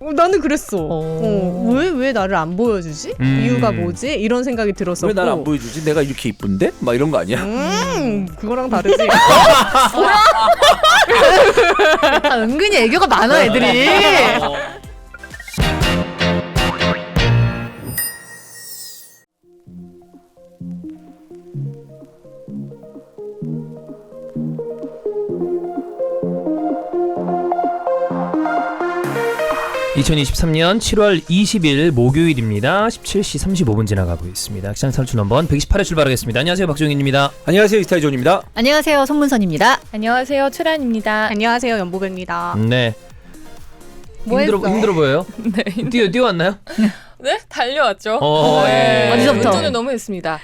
나는 그랬어. 왜 나를 안 보여주지? 이유가 뭐지? 이런 생각이 들었었고. 왜 나를 안 보여주지? 내가 이렇게 이쁜데? 막 이런 거 아니야? 그거랑 다르지. 은근히 애교가 많아 애들이. 2023년 7월 20일 목요일입니다. 17시 35분 지나가고 있습니다. 시장 탈출 넘버 128회 출발하겠습니다. 안녕하세요, 박종인입니다. 안녕하세요, 이스타이존입니다. 안녕하세요, 손문선입니다. 안녕하세요, 출연입니다. 안녕하세요, 연보배입니다. 네. 힘들어 보여요? 네. 뛰어왔나요? 네, 달려왔죠. 네. 어디서부터? 운전을 너무 했습니다.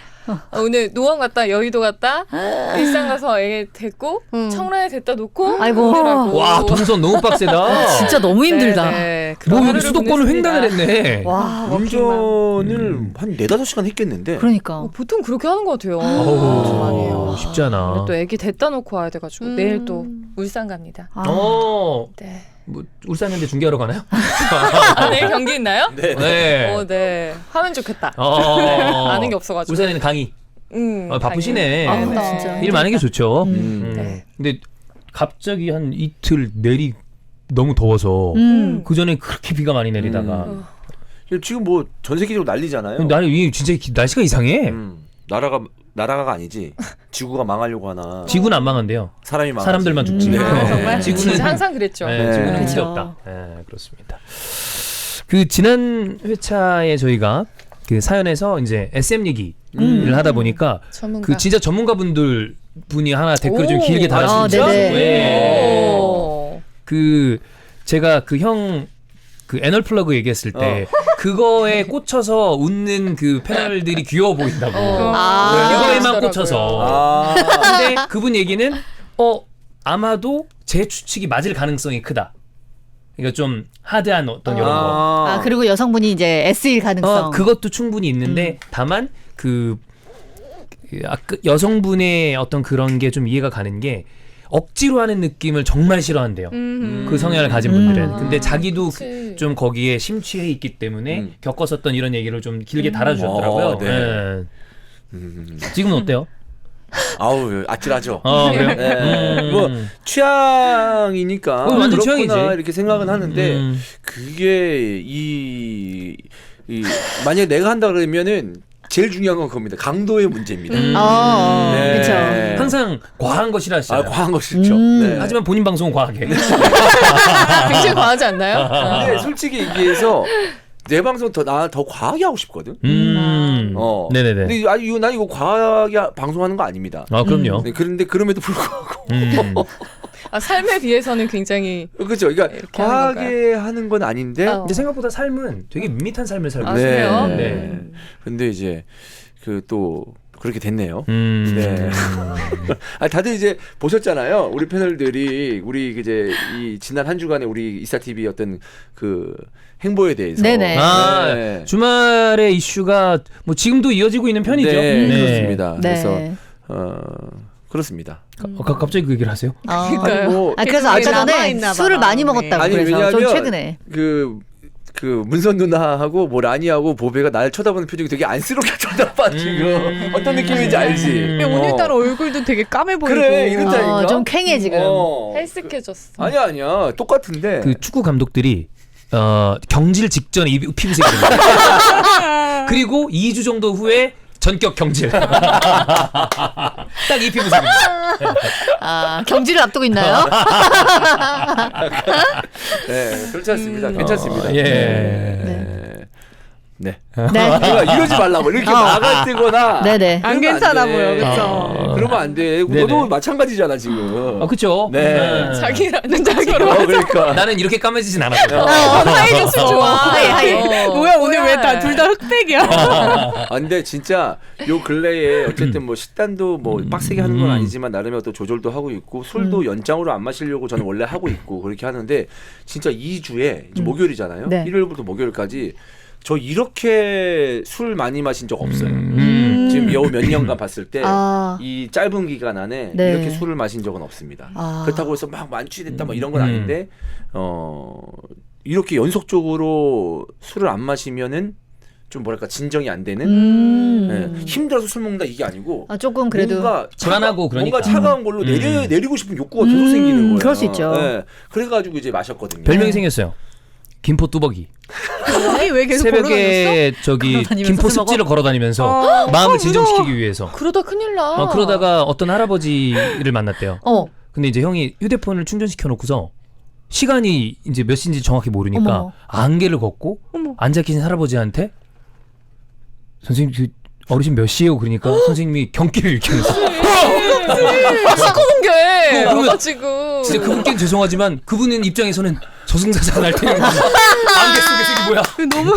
오늘 노원 갔다 여의도 갔다 일산 가서 애 데리고 청라에 데려다 놓고 아이고. 오느라고. 와, 동선 너무 빡세다. 진짜 너무 힘들다. 네, 뭐 그런 여기 수도권을 보냈습니다. 횡단을 했네. 와, 운전을 한 4-5시간 했겠는데. 그러니까. 보통 그렇게 하는 것 같아요. 어우, 쉽지 않아. 또 애기 데려다 놓고 와야 돼가지고 내일 또 울산 갑니다. 네. 뭐 울산인데 중계하러 가나요? 내일 경기 있나요? 네. 네. 네. 하면 좋겠다. 아는 게 없어가지고. 울산에는 강의. 바쁘시네. 강의. 아, 진짜. 일 많은 게 좋죠. 네. 근데 갑자기 한 이틀 내리 너무 더워서 그 전에 그렇게 비가 많이 내리다가 지금 뭐 전 세계적으로 난리잖아요. 나는 이 진짜 날씨가 이상해. 나라가 아니지. 지구가 망하려고 하나. 지구는 안 망한대요. 사람이 망하지. 사람들만 죽지. 네. 정말 지구는 진짜 항상 그랬죠. 네, 네. 지구는 문제 그쵸. 없다. 네, 그렇습니다. 그 지난 회차에 저희가 그 사연에서 이제 SM 얘기를 하다 보니까 전문가. 그 진짜 분이 하나 댓글을 좀 오. 길게 달아주셨죠. 네네. 네. 오. 그 제가 그 형 그 애널 플러그 얘기했을 때 그거에 꽂혀서 웃는 그 패널들이 귀여워 보인다고. 그거에만 그러시더라고요. 꽂혀서. 근데 그분 얘기는 아마도 제 추측이 맞을 가능성이 크다. 그러니까 좀 하드한 어떤 이런 거. 아, 그리고 여성분이 이제 S일 가능성. 그것도 충분히 있는데 다만 그 여성분의 어떤 그런 게 좀 이해가 가는 게 억지로 하는 느낌을 정말 싫어한대요. 그 성향을 가진 분들은. 근데 자기도 좀 거기에 심취해 있기 때문에 겪었었던 이런 얘기를 좀 길게 달아주셨더라고요. 네. 지금은 어때요? 아우, 아찔하죠. 그래요? 네. 뭐 취향이니까 완전 그렇구나 취향이지. 이렇게 생각은 하는데 그게 만약에 내가 한다 그러면은 제일 중요한 건 그겁니다. 강도의 문제입니다. 네. 그렇죠. 항상 과한 거 싫어하시잖아요. 과한 거 싫죠. 네. 하지만 본인 방송은 과하게. 굉장히 과하지 않나요? 근데 솔직히 얘기해서 내 방송 더 과하게 하고 싶거든. 네네네. 근데 난 이거 과하게 방송하는 거 아닙니다. 그럼요. 네, 그런데 그럼에도 불구하고 삶에 비해서는 굉장히 그렇죠. 그러니까 이렇게 하는 과하게 하는 건 아닌데. 근데 생각보다 삶은 되게 밋밋한 삶을 살고 있어요. 그래요? 네. 근데 이제 그 또 그렇게 됐네요. 네. 네. 다들 이제 보셨잖아요. 우리 패널들이 우리 이제 이 지난 한 주간에 우리 이스타 TV 어떤 그 행보에 대해서. 네네. 네. 주말의 이슈가 뭐 지금도 이어지고 있는 편이죠. 네, 그렇습니다. 네. 그래서 그렇습니다. 갑자기 그 얘기를 하세요? 아니 뭐 그래서 아까 전에 남아있나 봐, 술을 많이 마음에. 먹었다고 아니, 그래서 왜냐하면 좀 최근에. 그 문선 누나하고 뭐 라니하고 보배가 날 쳐다보는 표정이 되게 안쓰럽게 쳐다봐 지금. 어떤 느낌인지 알지? 오늘따라 얼굴도 되게 까매 보이고. 그래, 이렇다니까. 좀 캥해 지금. 헬스케졌어. 아니야 똑같은데. 그 축구 감독들이 경질 직전에 피부색이 됩니다. 그리고 2주 정도 후에 전격 경질. 딱 이 피부색입니다. 경지를 앞두고 있나요? 네, 그렇지 않습니다. 괜찮습니다. 예. 네. 네. 이러지 말라고 이렇게 막아 뜨거나. 네네. 안 괜찮아 보여, 그렇죠? 그러면 안 돼. 너도 마찬가지잖아 지금. 그쵸? 네. 자기라는 자기로. 그러니까. 나는 이렇게 까매지진 않았거든. 하얘졌어, 좋아. 하얘. 뭐야, 오늘 왜 다 둘 다 흑백이야? 근데 진짜 요 근래에 어쨌든 뭐 식단도 뭐 빡세게 하는 건 아니지만 나름의 어떤 조절도 하고 있고 술도 연장으로 안 마시려고 저는 원래 하고 있고 그렇게 하는데 진짜 2주에 이제 목요일이잖아요. 네. 일요일부터 목요일까지 저 이렇게 술 많이 마신 적 없어요. 지금 여우 몇 년간 봤을 때 이 짧은 기간 안에 네. 이렇게 술을 마신 적은 없습니다. 그렇다고 해서 막 만취됐다 뭐 이런 건 아닌데 이렇게 연속적으로 술을 안 마시면은 좀 뭐랄까 진정이 안 되는 예, 힘들어서 술 먹는다 이게 아니고 아, 조금 그래도 뭔가 불안하고 그러니까. 뭔가 차가운 걸로 내리고 싶은 욕구가 계속 생기는 거예요. 그럴 수 있죠. 예, 그래가지고 이제 마셨거든요. 별명이 생겼어요. 김포 뚜벅이. 아니 왜 계속 걸어다녔어? 새벽에 저기 걸어다니면서 김포 술 먹어? 습지를 걸어다니면서 마음을 진정시키기 위해서. 그러다 큰일 나. 그러다가 어떤 할아버지를 만났대요. 어. 근데 이제 형이 휴대폰을 충전시켜 놓고서 시간이 이제 몇 시인지 정확히 모르니까 어머. 안개를 걷고 앉아 계신 할아버지한테 선생님 그 어르신 몇 시에요? 그러니까 선생님이 경기를 일으키면서 시커먼 게 그러면 와가지고. 진짜 그분께는 죄송하지만 그분은 입장에서는 저승사자가 날 테는 거지. 안개 속에서 이게 뭐야? 너무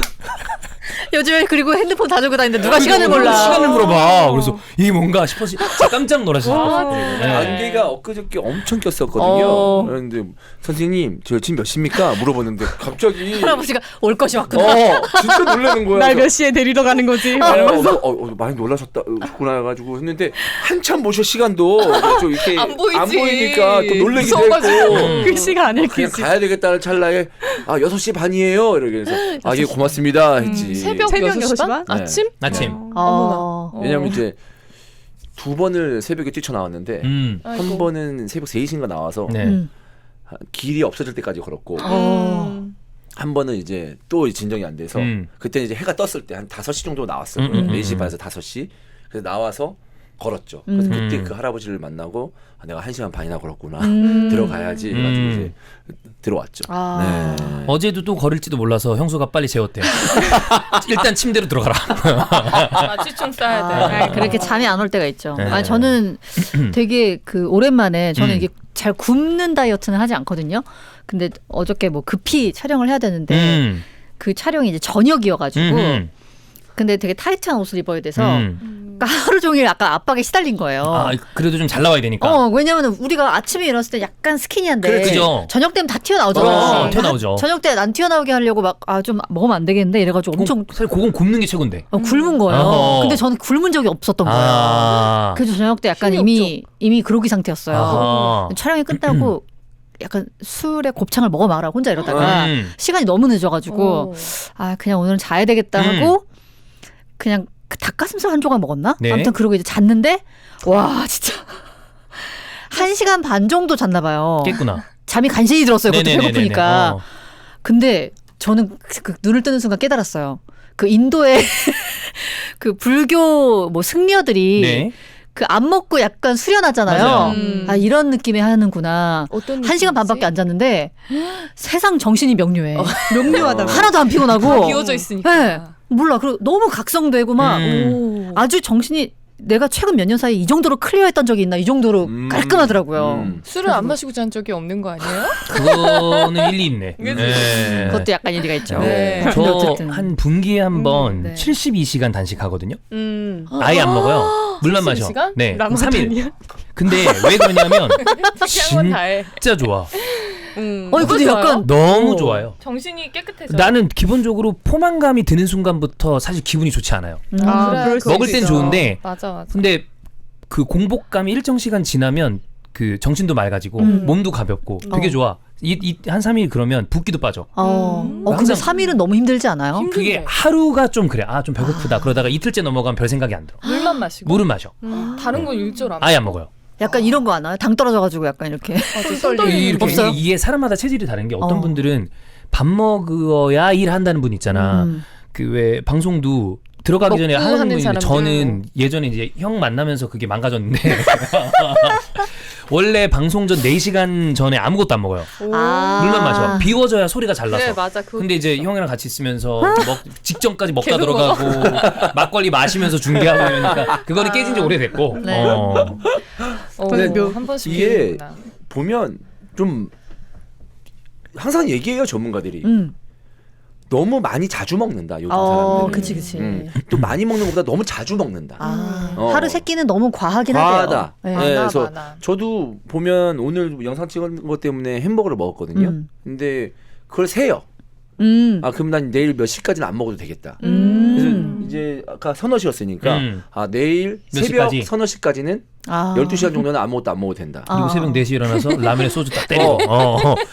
요즘에 그리고 핸드폰 다 들고 다니는데 누가 시간을 몰라. 시간을 물어봐. 그래서 이게 뭔가 싶어서 진짜 깜짝 놀라셨어요. 네. 안개가 엊그저께 엄청 꼈었거든요. 그런데 선생님 저 지금 몇 시입니까? 물어봤는데 갑자기 할아버지가 올 것이 왔구나. 진짜 놀라는 거야. 날 몇 시에 데리러 가는 거지. 이러면서 많이 놀라셨구나 해가지고 했는데 한참 모셔 시간도 좀 이렇게 안 보이지. 보이니까 또 놀래기도 무서워가지고. 했고 글씨가 안 그냥 읽히지. 가야 되겠다는 찰나에 6시 반이에요 이러면서 예 고맙습니다 했지. 새벽 새벽 6시 6시 반? 반? 아침? 아침. 어. 왜냐면 이제 2번을 새벽에 뛰쳐나왔는데 아이고. 한 번은 새벽 3시인가 나와서 네. 길이 없어질 때까지 걸었고 한 번은 이제 또 진정이 안 돼서 그때 이제 해가 떴을 때 한 5시 정도 나왔어요. 4시 반에서 5시. 그래서 나와서 걸었죠. 그래서 그때 그 할아버지를 만나고 내가 1시간 반이나 걸었구나. 들어가야지 해가지고 이제 들어왔죠. 아. 네. 어제도 또 걸을지도 몰라서 형수가 빨리 재웠대요. 일단 침대로 들어가라. 마취총 쏴야 돼. 아, 그렇게 잠이 안 올 때가 있죠. 네. 아, 저는 되게 그 오랜만에 저는 이게 잘 굶는 다이어트는 하지 않거든요. 근데 어저께 뭐 급히 촬영을 해야 되는데 그 촬영이 이제 저녁이어가지고 근데 되게 타이트한 옷을 입어야 돼서 그러니까 하루 종일 약간 압박에 시달린 거예요. 아, 그래도 좀 잘 나와야 되니까. 왜냐면 우리가 아침에 일어났을 때 약간 스키니한데 그래, 그죠. 저녁 되면 다 튀어나오잖아요. 튀어나오죠. 저녁 때 안 튀어나오게 하려고 막 좀 먹으면 안 되겠는데 이래가지고 엄청 사실 그건 굽는 게 최고인데. 굶은 거예요. 어허. 근데 저는 굶은 적이 없었던 거예요. 아. 그래서 저녁 때 약간 힘이 이미 그로기 상태였어요. 아하. 촬영이 끝나고 약간 술에 곱창을 먹어 마라 혼자 이러다가 시간이 너무 늦어가지고 아 그냥 오늘은 자야 되겠다 하고 그냥 그 닭가슴살 한 조각 먹었나? 네. 아무튼 그러고 이제 잤는데 와 진짜 1시간 반 정도 잤나 봐요. 깼구나. 잠이 간신히 들었어요. 그것도 네네네네네. 배고프니까. 근데 저는 그 눈을 뜨는 순간 깨달았어요. 그 인도의 그 불교 뭐 승려들이 네. 그 안 먹고 약간 수련하잖아요. 맞아요. 아 이런 느낌이 하는구나. 어떤 1시간 반밖에 안 잤는데 세상 정신이 명료해. 명료하다고. 하나도 안 피곤하고. 다 비워져 있으니까. 네. 몰라. 그리고 너무 각성되고 막 오. 아주 정신이 내가 최근 몇 년 사이에 이 정도로 클리어했던 적이 있나 이 정도로 깔끔하더라고요. 술을 안 마시고 잔 적이 없는 거 아니에요? 그거는 일리 있네. 그치? 네. 그것도 약간 일리가 있죠. 네. 근데 저 어쨌든. 한 분기에 한 번 네. 72시간 단식하거든요. 아예 안 먹어요. 물만 마셔. 72시간? 네. 3일. 라마단이야? 근데 왜 그러냐면 그냥 다 해. 진짜 좋아. 근데 약간 너무 좋아요. 정신이 깨끗해져. 나는 기본적으로 포만감이 드는 순간부터 사실 기분이 좋지 않아요. 아, 그래, 그럴 수 먹을 있어. 땐 좋은데 맞아 맞아. 근데 그 공복감이 일정 시간 지나면 그 정신도 맑아지고 몸도 가볍고 되게 좋아. 한 3일 그러면 붓기도 빠져. 근데 항상- 3일은 너무 힘들지 않아요? 그게 하루가 좀 그래. 아, 좀 배고프다. 그러다가 이틀째 넘어가면 별 생각이 안 들어. 물만 마시고. 물은 마셔. 다른 건 일절 안. 아예 안 먹어요. 약간 이런 거 안 와요? 당 떨어져가지고 약간 이렇게. 손 떨리는 이렇게 없어요? 이게 사람마다 체질이 다른 게 어떤 분들은 밥 먹어야 일한다는 분 있잖아. 그 왜 방송도 들어가기 전에 먹고 하는 하는 분인데 사람들. 저는 예전에 이제 형 만나면서 그게 망가졌는데 원래 방송 전 4시간 전에 아무것도 안 먹어요. 물만 마셔. 비워져야 소리가 잘 나서. 그래 맞아. 그거 근데 이제 형이랑 같이 있으면서 직전까지 먹다 계속 들어가고 막걸리 마시면서 중계하고 이러니까 그거는 깨진 지 오래됐고. 네. 한 번씩 이게 비우는구나. 보면 좀 항상 얘기해요 전문가들이. 너무 많이 자주 먹는다 요즘 사람들은. 그치. 또 많이 먹는 것보다 너무 자주 먹는다. 하루 3끼는 너무 과하긴 과하다. 하대요. 네, 많아, 그래서 많아. 저도 보면 오늘 영상 찍은 것 때문에 햄버거를 먹었거든요. 근데 그걸 세요. 아 그럼 난 내일 몇 시까지는 안 먹어도 되겠다. 그래서 이제 아까 서너 시였으니까 아 내일 몇 새벽 시까지? 서너 시까지는 아. 12시간 정도는 아무것도 안 먹어도 된다. 그리고 새벽 4시에 일어나서 라면에 소주 딱 때리고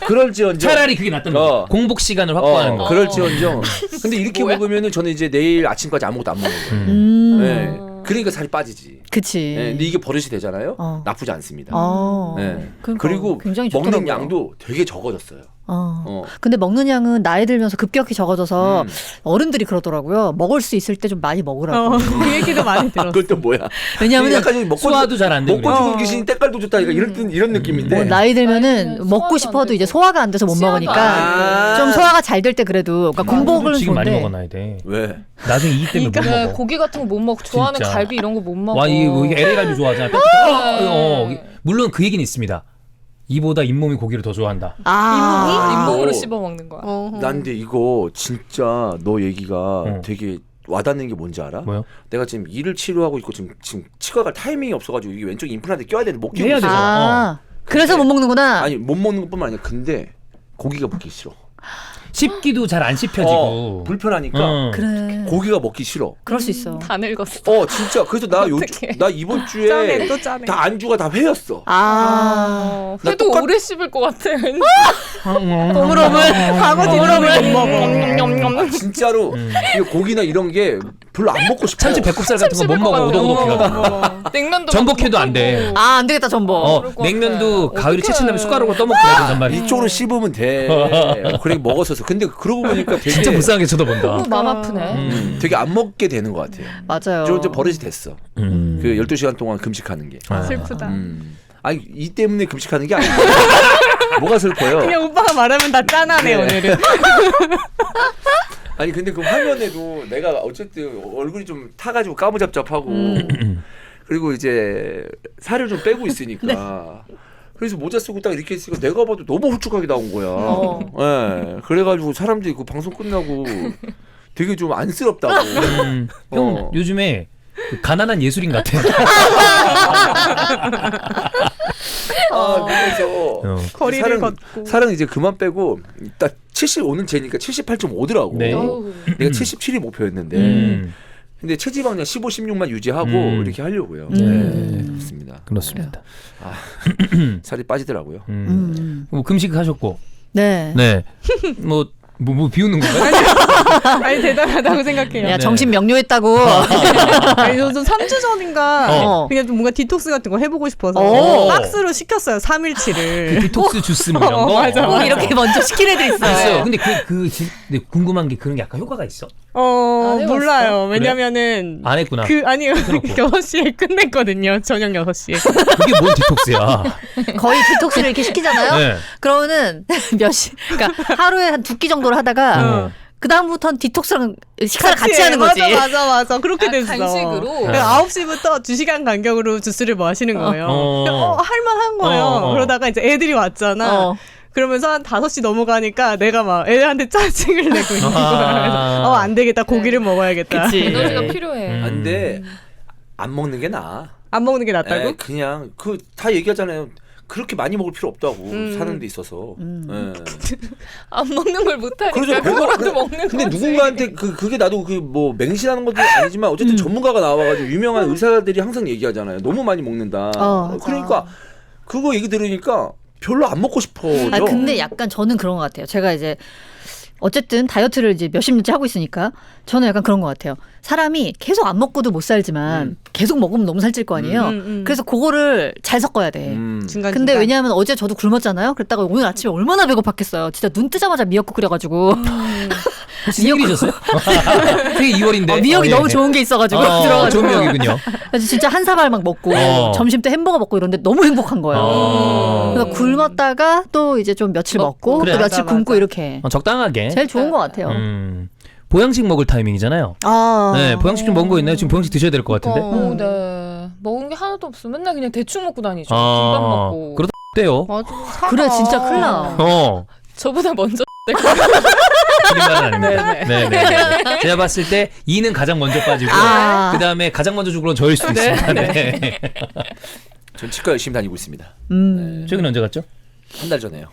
그럴지언정 차라리 그게 낫던 거. 공복 시간을 확보하는 거. 그럴지언정. 근데 이렇게 먹으면은 저는 이제 내일 아침까지 아무것도 안 먹는 거예요. 네. 그러니까 살이 빠지지. 그치. 네. 근데 이게 버릇이 되잖아요. 나쁘지 않습니다. 네. 그러니까 그리고 굉장히 먹는 좋더라고요. 양도 되게 적어졌어요. 근데 먹는 양은 나이 들면서 급격히 적어져서 어른들이 그러더라고요. 먹을 수 있을 때 좀 많이 먹으라고. 그 얘기도 많이 들었어. 그건 또 뭐야? 왜냐하면 약간 좀 먹고 소화도 잘 안 되고. 먹고 죽은 귀신이 때깔도 좋다. 이런 느낌인데. 나이 들면은 나이 먹고 소화도 싶어도 안 이제 되고. 소화가 안 돼서 못 시야도 먹으니까 안 좀 소화가 잘 될 때 그래도 그러니까 공복은 지금 많이 좋은데 먹어놔야 돼. 왜? 나중에 이 때문에 못 네, 먹어. 고기 같은 거 못 먹고 좋아하는 진짜. 갈비 이런 거 못 먹어. 와, 이게 LA 갈비 좋아하잖아. 물론 그 얘기는 있습니다. 이보다 잇몸이 고기를 더 좋아한다. 잇몸으로 어. 씹어 먹는 거야. 난 근데 이거 진짜 너 얘기가 되게 와닿는 게 뭔지 알아? 뭐요? 내가 지금 일을 치료하고 있고 지금 치과 갈 타이밍이 없어가지고 이게 왼쪽 임플란트 껴야 되는데 못 끼고 해야 있어. 되잖아. 그래서 못 먹는구나. 아니 못 먹는 것뿐만 아니라 근데 고기가 먹기 싫어. 씹기도 잘 안 씹혀지고. 불편하니까 그래. 고기가 먹기 싫어. 그럴 수 있어. 다 늙었어. 진짜 그래서 나 나 이번 주에 짜네, 또 짜네. 다 안주가 다 회였어. 아. 나 그래도 오래 씹을 것 같아. 오물오물. 과거 뒤로를 못 먹어. 진짜로 이 고기나 이런 게 별로 안 먹고 싶어. 참치 배꼽살 같은 거 못 먹어. 오독오독해가지고. 냉면도 전복해도 막 안 돼. 아, 안 되겠다, 전복. 그럴 것 냉면도 같아. 가위로 채친 다음에 어떡해. 숟가락으로 떠먹어야 된단 말이야. 이쪽으로 씹으면 돼. 그래 먹었었어. 근데 그러고 보니까 되게 진짜 불쌍하게 쳐다본다. 마음 아프네. 되게 안 먹게 되는 것 같아요. 맞아요. 좀 버릇이 됐어. 그 12시간 동안 금식하는 게. 슬프다. 아니 이 때문에 금식하는 게 아니고 뭐가 슬퍼요? 그냥 오빠가 말하면 다 짠하네 오늘은. 아니 근데 그 화면에도 내가 어쨌든 얼굴이 좀 타가지고 까무잡잡하고 그리고 이제 살을 좀 빼고 있으니까 그래서 모자 쓰고 딱 이렇게 있으니까 내가 봐도 너무 홀쭉하게 나온 거야. 예. 그래가지고 사람들이 그 방송 끝나고 되게 좀 안쓰럽다고. 형 요즘에 그 가난한 예술인 같아. 그래서 거리를 걷고. 살은 이제 그만 빼고 딱 70 오늘 재니까 78.5더라고. 네. 내가 77이 목표였는데. 근데 체지방량 15, 16만 유지하고 이렇게 하려고요. 네, 그렇습니다. 그렇습니다. 살이 빠지더라고요. 뭐 금식 하셨고. 네. 네. 뭐 비우는 건가요? 아니 대단하다고 생각해요. 야, 정신 명료했다고. 아니 저 3주 전인가 그냥 좀 뭔가 디톡스 같은 거 해보고 싶어서 박스로 시켰어요. 3일치를. 디톡스 주스 뭐 이런 거. 맞아. 꼭 이렇게 먼저 시킨 애들 있어요. 있어요. 근데 근데 궁금한 게 그런 게 약간 효과가 있어? 안 해봤어? 몰라요. 왜냐면은 안 했구나. 아니요. 6시에 끝냈거든요. 저녁 6시에. 그게 뭔 디톡스야? 거의 디톡스를 이렇게 시키잖아요. 네. 그러면은 그러니까 하루에 한 2끼 정도를 하다가 그 다음부터는 디톡스랑 식사를 같이 하는 거지. 맞아. 그렇게 됐어. 간식으로. 9시부터 2시간 간격으로 주스를 마시는 거예요. 할만한 거예요. 그러다가 이제 애들이 왔잖아. 그러면서 한 5시 넘어가니까 내가 막 애들한테 짜증을 내고 있는 거야. 그래서 안 되겠다. 고기를 먹어야겠다. 그치. 에너지가 필요해. 근데 안 먹는 게 나아. 안 먹는 게 낫다고? 그냥 다 얘기하잖아요. 그렇게 많이 먹을 필요 없다고 사는 데 있어서. 예. 안 먹는 걸 못하니까 그래서 그거라도 먹는 근데 거지. 누군가한테 그게 나도 뭐 맹신하는 것도 아니지만 어쨌든 전문가가 나와가지고 유명한 의사들이 항상 얘기하잖아요. 너무 많이 먹는다. 그러니까 그거 얘기 들으니까 별로 안 먹고 싶어져. 근데 약간 저는 그런 것 같아요. 제가 이제 어쨌든 다이어트를 이제 몇십 년째 하고 있으니까 저는 약간 그런 것 같아요. 사람이 계속 안 먹고도 못 살지만 계속 먹으면 너무 살찔 거 아니에요. 그래서 그거를 잘 섞어야 돼. 중간. 근데 왜냐하면 어제 저도 굶었잖아요. 그랬다가 오늘 아침에 얼마나 배고팠겠어요. 진짜 눈 뜨자마자 미역국 끓여가지고. 생일이셨어요? 생일 2월인데. 미역이 너무 좋은 게 있어가지고 들어가지고. 좋은 미역이군요. 그래서 진짜 한 사발 막 먹고 점심 때 햄버거 먹고 이런데 너무 행복한 거예요. 그래서 굶었다가 또 이제 좀 며칠 먹고 그래. 또 며칠 맞아, 굶고 맞아. 이렇게. 적당하게. 제일 좋은 것 같아요. 보양식 먹을 타이밍이잖아요. 네, 보양식 좀 먹은 거 있나요? 지금 보양식 드셔야 될 것 같은데. 네. 먹은 게 하나도 없어. 맨날 그냥 대충 먹고 다니죠. 아, 김밥 먹고. 그러다 어때요? 맞아. 그래 진짜 큰일 나. 저보다 먼저 틀린 말은 아닙니다. 네. 제가 봤을 때 2는 가장 먼저 빠지고 그 다음에 가장 먼저 죽으러 저일 수도 있습니다. 네. 전 치과 열심히 다니고 있습니다. 최근 언제 갔죠? 한 달 전에요.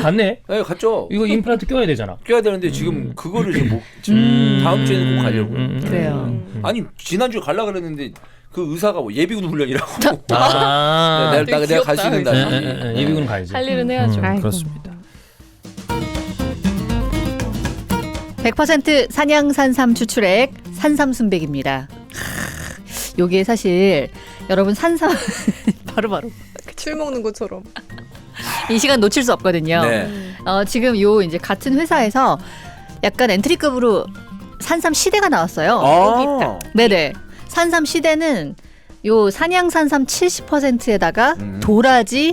갔네. 네, 갔죠. 이거 임플란트 껴야 되잖아. 껴야 되는데 지금 그거를 지금 다음 주에는 꼭 가려고요. 그래요. 아니 지난주에 가려고 그랬는데 그 의사가 뭐 예비군 훈련이라고. 아. 내가 갈 수 있는 날. 예비군 가야죠. 할 일은 해야죠. 그렇습니다. 100% 산양 산삼 추출액 산삼순백입니다. 요게 사실 여러분 산삼 바로 술 먹는 것처럼. 이 시간 놓칠 수 없거든요. 네. 지금 요 이제 같은 회사에서 약간 엔트리급으로 산삼 시대가 나왔어요. 네네. 산삼 시대는 요 산양산삼 70%에다가 도라지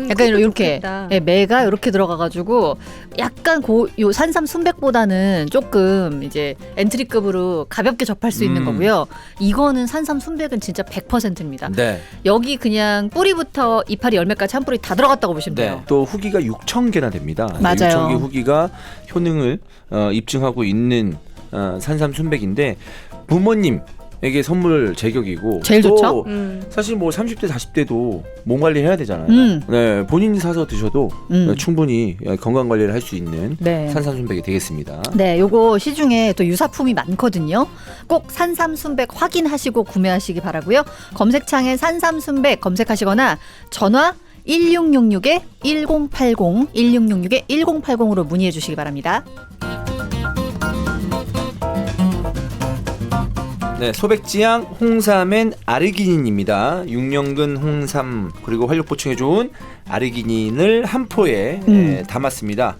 약간 이렇게 네, 매가 이렇게 들어가가지고 약간 요 산삼 순백보다는 조금 이제 엔트리급으로 가볍게 접할 수 있는 거고요. 이거는 산삼 순백은 진짜 100%입니다. 네. 여기 그냥 뿌리부터 이파리 열매까지 한 뿌리 다 들어갔다고 보시면 돼요. 네. 또 후기가 6,000개나 됩니다. 맞아요. 6,000개 후기가 효능을 입증하고 있는 산삼 순백인데 부모님에게 선물 제격이고 제일 또 좋죠? 사실 뭐 30대 40대도 몸 관리 해야 되잖아요. 네, 본인이 사서 드셔도 충분히 건강 관리를 할 수 있는 네. 산삼 순백이 되겠습니다. 네, 요거 시중에 또 유사품이 많거든요. 꼭 산삼순백 확인하시고 구매하시기 바라고요. 검색창에 산삼순백 검색하시거나 전화 1666-1080, 1666-1080으로 문의해 주시기 바랍니다. 네, 소백지향 홍삼엔 아르기닌입니다. 육년근 홍삼 그리고 활력 보충에 좋은 아르기닌을 한 포에 담았습니다.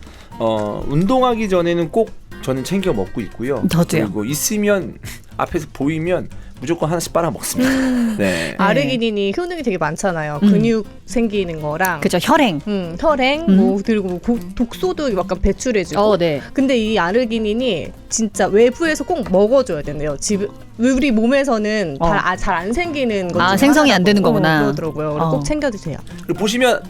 운동하기 전에는 꼭 저는 챙겨 먹고 있고요. 저도요. 그리고 있으면 앞에서 보이면 무조건 하나씩 빨아 먹습니다. 네. 아르기닌이 효능이 되게 많잖아요. 근육 생기는 거랑 그죠, 혈행. 혈행, 뭐 그리고 독소도 약간 배출해주고. 네. 근데 이 아르기닌이 진짜 외부에서 꼭 먹어줘야 된대요. 우리 몸에서는 잘 안 생기는 것 중에 생성이 안 되는 거구나. 그러더라고요. 그래서 꼭 챙겨주세요. 그리고 보시면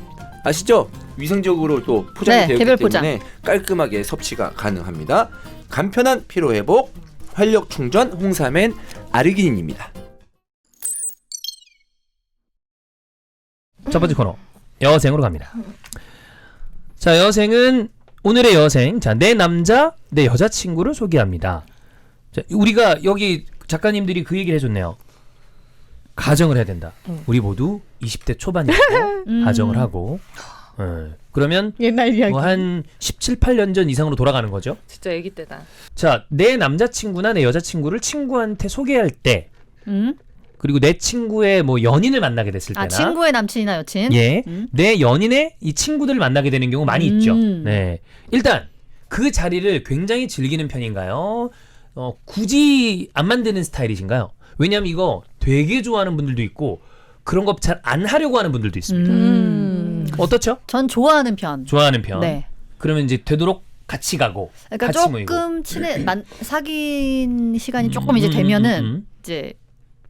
아시죠? 위생적으로 또 포장이 되어 있기 개별 때문에 깔끔하게 섭취가 가능합니다. 간편한 피로 회복, 활력 충전 홍삼엔 아르기닌입니다. 첫 번째 코너 여생으로 갑니다. 자, 여생은 오늘의 여생. 자, 내 남자, 내 여자친구를 소개합니다. 자, 우리가 여기 작가님들이 그 얘기를 해줬네요. 가정을 해야 된다. 우리 모두 20대 초반이고 가정을 하고 그러면 옛날 이야기. 뭐 한 17, 8년 전 이상으로 돌아가는 거죠. 진짜 아기 때다. 자, 내 남자친구나 내 여자친구를 친구한테 소개할 때 그리고 내 친구의 뭐 연인을 만나게 됐을 때나 친구의 남친이나 여친. 예, 내 연인의 이 친구들을 만나게 되는 경우 많이 있죠. 네, 일단 그 자리를 굉장히 즐기는 편인가요? 굳이 안 만드는 스타일이신가요? 왜냐하면 이거 되게 좋아하는 분들도 있고 그런 거 잘 안 하려고 하는 분들도 있습니다. 어떻죠? 전 좋아하는 편. 좋아하는 편. 네. 그러면 이제 되도록 같이 가고 그러니까 같이 조금 모이고. 사귄 시간이 조금 이제 되면은 이제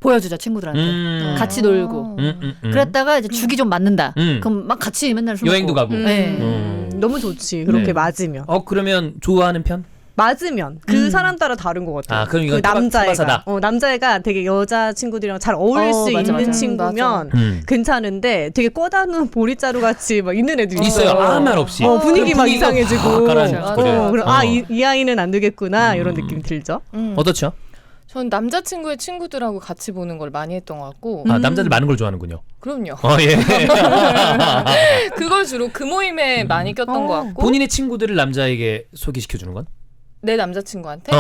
보여주죠, 친구들한테. 같이 놀고. 그랬다가 이제 죽이 좀 맞는다. 그럼 막 같이 맨날 술 여행도 먹고. 가고. 네. 너무 좋지. 그렇게 네. 맞으면. 그러면 좋아하는 편? 맞으면 그 사람 따라 다른 것 같아요. 그럼 이건 그 남자애가 투바사다. 남자애가 되게 여자 친구들이랑 잘 어울릴 수 맞아, 있는 맞아. 친구면 괜찮은데 되게 꺼다는 보리자루 같이 막 있는 애들이 있어요. 아무 말 없이. 분위기 막 분위기가 이상해지고. 확 가라앉고. 그래요. 그럼 이 아이는 안 되겠구나 이런 느낌이 들죠. 어떻죠? 전 남자친구의 친구들하고 같이 보는 걸 많이 했던 것 같고. 남자들 많은 걸 좋아하는군요. 그럼요. 예. 그걸 주로 그 모임에 많이 꼈던 것 같고. 본인의 친구들을 남자에게 소개시켜 주는 건? 내 남자친구한테?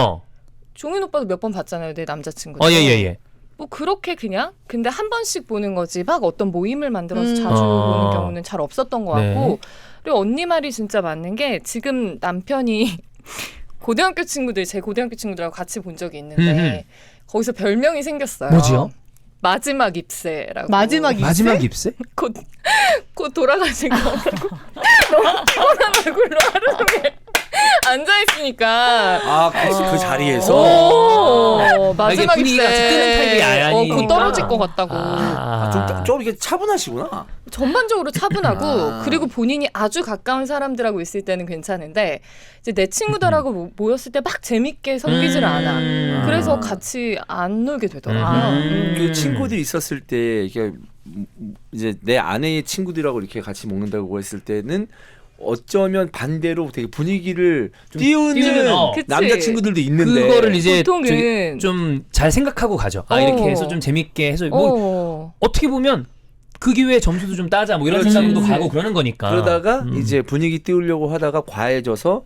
종인 오빠도 몇 번 봤잖아요, 내 남자친구. 예. 뭐 그렇게 그냥 근데 한 번씩 보는 거지 막 어떤 모임을 만들어서 자주 보는 경우는 잘 없었던 것 같고. 네. 그리고 언니 말이 진짜 맞는 게 지금 남편이 고등학교 친구들, 제 고등학교 친구들하고 같이 본 적이 있는데 거기서 별명이 생겼어요. 뭐지요? 마지막 입새라고. 마지막 입새? 곧 돌아가실 거라고. 너무 피곤한 얼굴로 하루 종일 앉아있으니까. 그 자리에서 마지막 이게 분위기가 입새. 뜨는 타입이 아니니까. 곧 떨어질 것 같다고. 좀 이게 차분하시구나. 전반적으로 차분하고 그리고 본인이 아주 가까운 사람들하고 있을 때는 괜찮은데 이제 내 친구들하고 모였을 때 막 재밌게 섬기질 않아. 그래서 같이 안 놀게 되더라고요. 그 친구들이 있었을 때 이게 이제 내 아내의 친구들하고 이렇게 같이 먹는다고 했을 때는 어쩌면 반대로 되게 분위기를 띄우는 그치. 남자친구들도 있는데 그거를 이제 보통은 좀 잘 생각하고 가죠. 이렇게 해서 좀 재밌게 해서 뭐 어떻게 보면 그 기회에 점수도 좀 따자 뭐 이런 생각도 가고 그러는 거니까. 그러다가 이제 분위기 띄우려고 하다가 과해져서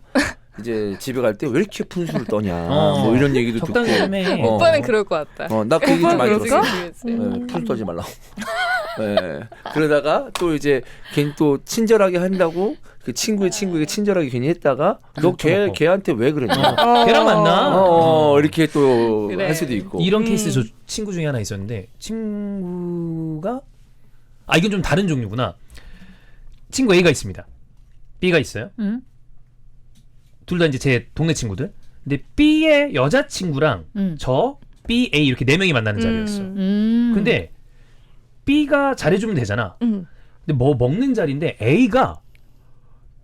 이제 집에 갈 때 왜 이렇게 푼수를 떠냐 뭐 이런 얘기도 듣고 적당히 좀 해. 오빠는 그럴 것 같다. 나 그 얘기 좀 많이 들었어. 그치. 푼수 떠지 말라고. 네. 그러다가 또 이제 괜히 또 친절하게 한다고 그 친구의 친구에게 친절하게 괜히 했다가 너 걔한테 왜 그랬냐? 걔랑 만나. 이렇게 또 그래. 할 수도 있고. 이런 케이스 저 친구 중에 하나 있었는데 친구가 이건 좀 다른 종류구나. 친구 A가 있습니다. B가 있어요. 둘 다 이제 제 동네 친구들. 근데 B의 여자친구랑 저 B, A 이렇게 4명이 만나는 자리였어. 근데 B가 잘해주면 되잖아. 근데 뭐 먹는 자리인데 A가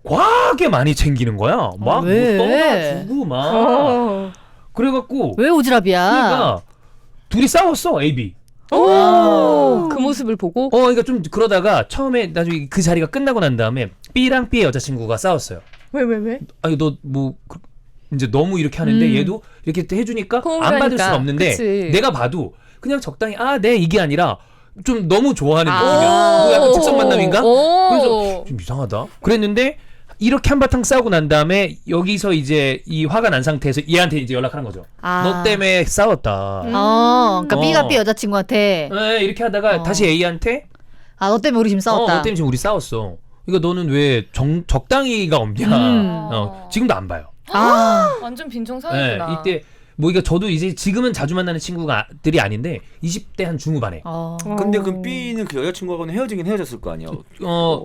과하게 많이 챙기는 거야. 막 뭐 왜? 떠나주고 막. 그래갖고 왜 오지랖이야? 그러니까 둘이 싸웠어 A, B. 그 모습을 보고 그러니까 좀 그러다가 처음에 나중에 그 자리가 끝나고 난 다음에 B랑 B의 여자친구가 싸웠어요. 왜? 아니 너 뭐 이제 너무 이렇게 하는데 얘도 이렇게 해주니까 안 받을 수는 없는데 그치. 내가 봐도 그냥 적당히 네 이게 아니라 좀 너무 좋아하는 느낌이야. 오. 뭐 약간 즉석 만남인가? 오. 그래서 좀 이상하다. 그랬는데 이렇게 한바탕 싸우고 난 다음에 여기서 이제 이 화가 난 상태에서 얘한테 이제 연락하는 거죠. 너 때문에 싸웠다. 그러니까 B가 B 여자친구한테 네, 이렇게 하다가 다시 A한테 너 때문에 우리 지금 싸웠다. 너 때문에 지금 우리 싸웠어. 그러니까 너는 왜 적당히가 없냐. 지금도 안 봐요. 완전 빈정상이구나. 네, 이때 뭐 이게 저도 이제 지금은 자주 만나는 친구들이 아닌데 20대 한 중후반에. 근데 그 B는 그 여자친구하고는 헤어지긴 헤어졌을 거 아니야.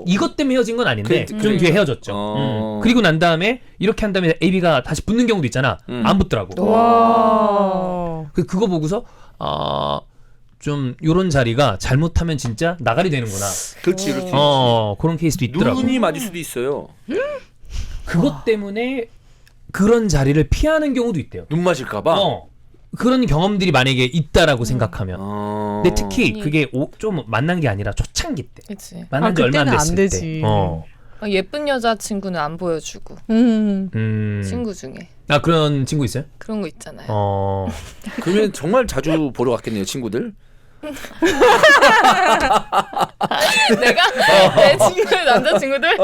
이것 때문에 헤어진 건 아닌데 좀 뒤에 헤어졌죠. 그리고 난 다음에 이렇게 한 다음에 AB가 다시 붙는 경우도 있잖아. 안 붙더라고. 와. 그거 보고서 좀 요런 자리가 잘못하면 진짜 나가리 되는구나. 그렇지. 그런 케이스도 있더라고. 눈이 맞을 수도 있어요. 그것 때문에 그런 자리를 피하는 경우도 있대요. 눈 맞을까봐. 그런 경험들이 만약에 있다라고 생각하면. 근데 특히 음. 그게 좀 만난 게 아니라 초창기 때. 그치. 만난 지 얼마 안 그때는 됐을 안 되지. 때. 예쁜 여자친구는 안 보여주고 친구 중에 그런 친구 있어요? 그런 거 있잖아요. 그러면 정말 자주 보러 갔겠네요, 친구들. 내가 내 친구들 남자친구들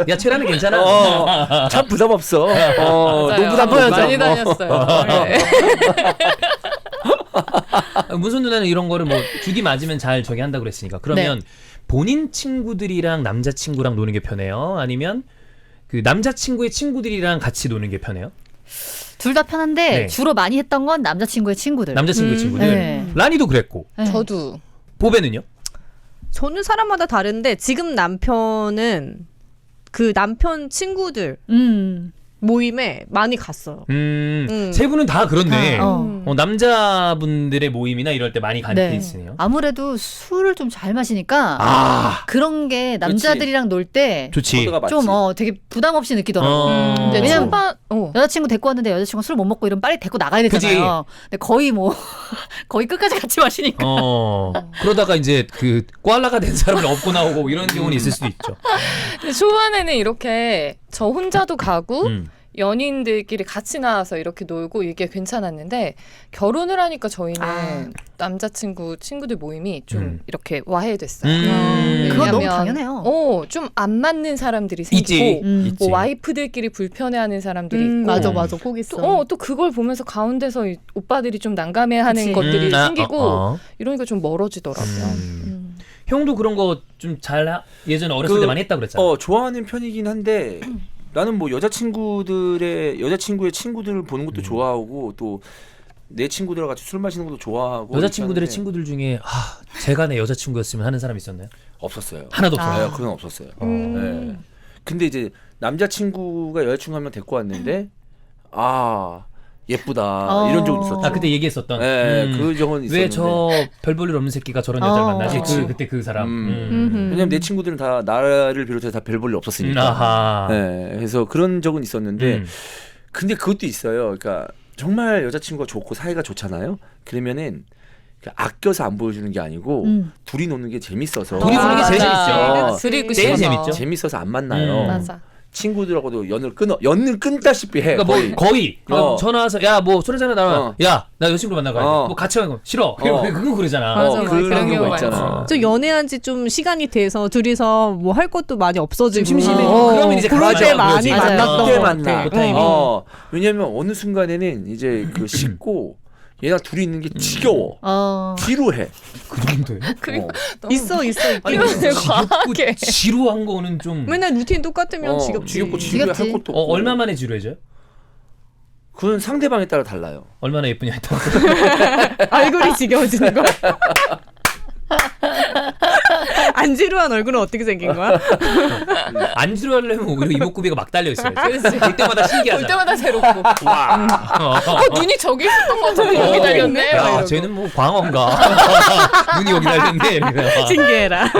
야 최라는 괜찮아. 참 부담 없어. 노부담 많이 다녔어요. 네. 문선 누나는 이런 거를 뭐 주기 맞으면 잘 저기 한다 그랬으니까 그러면 본인 친구들이랑 남자친구랑 노는 게 편해요? 아니면 그 남자친구의 친구들이랑 같이 노는 게 편해요? 둘 다 편한데 네. 주로 많이 했던 건 남자친구의 친구들. 남자친구의 친구들. 네. 라니도 그랬고. 네. 저도 보배는요? 저는 사람마다 다른데 지금 남편은 그 남편 친구들 모임에 많이 갔어요. 세 분은 다 그렇네. 다, 남자분들의 모임이나 이럴 때 많이 가는 케이스네요. 아무래도 술을 좀 잘 마시니까 그런 게 남자들이랑 놀 때 좋지. 좀 되게 부담 없이 느끼더라고. 왜냐면 여자친구 데리고 왔는데 여자친구 술 못 먹고 이러면 빨리 데리고 나가야 되잖아요. 근데 거의 거의 끝까지 같이 마시니까. 그러다가 이제 그 꽈라가 된 사람을 업고 나오고 이런 경우는 있을 수도 있죠. 근데 초반에는 이렇게 저 혼자도 가고 연인들끼리 같이 나와서 이렇게 놀고 이게 괜찮았는데 결혼을 하니까 저희는 친구들 모임이 좀 이렇게 와해됐어요. 그거 너무 당연해요. 좀 안 맞는 사람들이 생기고 있지. 뭐 와이프들끼리 불편해하는 사람들이 있고 맞아 꼭 있어. 또 그걸 보면서 가운데서 오빠들이 좀 난감해하는 것들이 생기고 이러니까 좀 멀어지더라고요. 형도 그런 거 좀 예전에 어렸을 때 많이 했다 그랬잖아. 좋아하는 편이긴 한데 나는 뭐 여자친구의 친구들을 보는 것도 좋아하고 또 내 친구들과 같이 술 마시는 것도 좋아하고. 여자친구들의 친구들 중에 제가 내 여자친구였으면 하는 사람 있었나요? 없었어요. 하나도 없었어요. 그건 없었어요. 네. 근데 이제 남자친구가 여자친구 한 명 데리고 왔는데 예쁘다 이런 적은 있었죠. 그때 얘기했었던. 그 적은 있었는데. 왜 저 별 볼 일 없는 새끼가 저런 여자를 만나지? 그때 그 사람. 왜냐면 내 친구들은 다 나를 비롯해서 다 별 볼 일 없었으니까. 그래서 그런 적은 있었는데 근데 그것도 있어요. 그러니까 정말 여자친구가 좋고 사이가 좋잖아요. 그러면은 아껴서 안 보여주는 게 아니고 둘이 노는 게 재밌어서. 둘이 노는 게 제일 재밌죠. 그리고 제일 싶어서. 재밌죠. 재밌어서 안 만나요. 맞아. 친구들하고도 연을 끊다시피 해. 그러니까 거의 전화 와서 야 뭐 술 한잔 나와. 야 나 여자친구 만나고 가야 돼. 뭐 같이 가는 거 싫어. 그건 그러잖아. 맞아, 그런 그런 경우가 경우가 있잖아. 좀 연애한 지 좀 시간이 돼서 둘이서 뭐 할 것도 많이 없어지고 심심해지고 그러면 이제 그럴 때 가만히 많이 있어야지. 만났던 그때 것 만나. 같아. 그 타이밍. 왜냐면 어느 순간에는 이제 그 씻고 얘랑 둘이 있는 게 지겨워. 지루해. 그 정도예요? 그리고 어. 너무 있어. 아니 지겹고 지루한 거는 좀 맨날 루틴 똑같으면 지겹지. 지겹고 지루해 할 지겹지. 것도 없고. 얼마 만에 지루해져요? 그건 상대방에 따라 달라요. 얼마나 예쁘냐에 따라. 얼굴이 지겨워지는 거. 안 지루한 얼굴은 어떻게 생긴 거야? 안 지루하려면 오히려 이목구비가 막 달려 있어야지. 그렇지. 볼 때마다 신기하잖아. 볼 때마다 새롭고. 눈이 저기 있었던 것 같은데 여기 달렸네. 막 야, 이러고. 쟤는 뭐 광어인가? 눈이 여기 달렸네. 이러면서. 신기해라.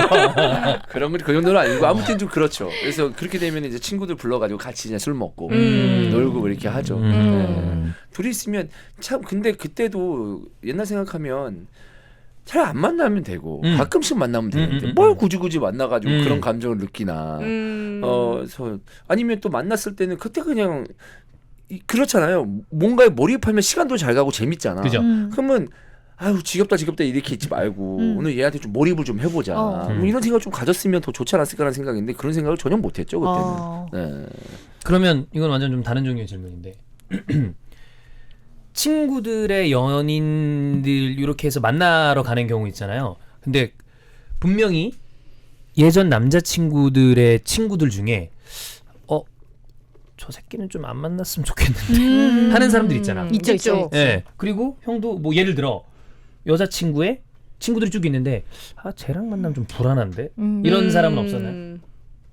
그런 건 그 정도는 아니고 아무튼 좀 그렇죠. 그래서 그렇게 되면 이제 친구들 불러가지고 같이 그냥 술 먹고 놀고 뭐 이렇게 하죠. 네. 둘이 있으면 참 근데 그때도 옛날 생각하면 잘 안 만나면 되고 가끔씩 만나면 되는데 뭘 굳이 만나가지고 그런 감정을 느끼나. 그래서 아니면 또 만났을 때는 그때 그냥 그렇잖아요. 뭔가에 몰입하면 시간도 잘 가고 재밌잖아. 그죠. 그러면 아유 지겹다 이렇게 있지 말고 오늘 얘한테 좀 몰입을 좀 해보자. 뭐 이런 생각 좀 가졌으면 더 좋지 않았을까라는 생각인데 그런 생각을 전혀 못했죠 그때는. 네. 그러면 이건 완전 좀 다른 종류의 질문인데 친구들의 연인들 이렇게 해서 만나러 가는 경우 있잖아요. 근데 분명히 예전 남자친구들의 친구들 중에 저 새끼는 좀 안 만났으면 좋겠는데 하는 사람들 있잖아. 있죠. 네. 그리고 형도 뭐 예를 들어 여자친구의 친구들이 쭉 있는데 쟤랑 만나면 좀 불안한데 이런 사람은 없었나요?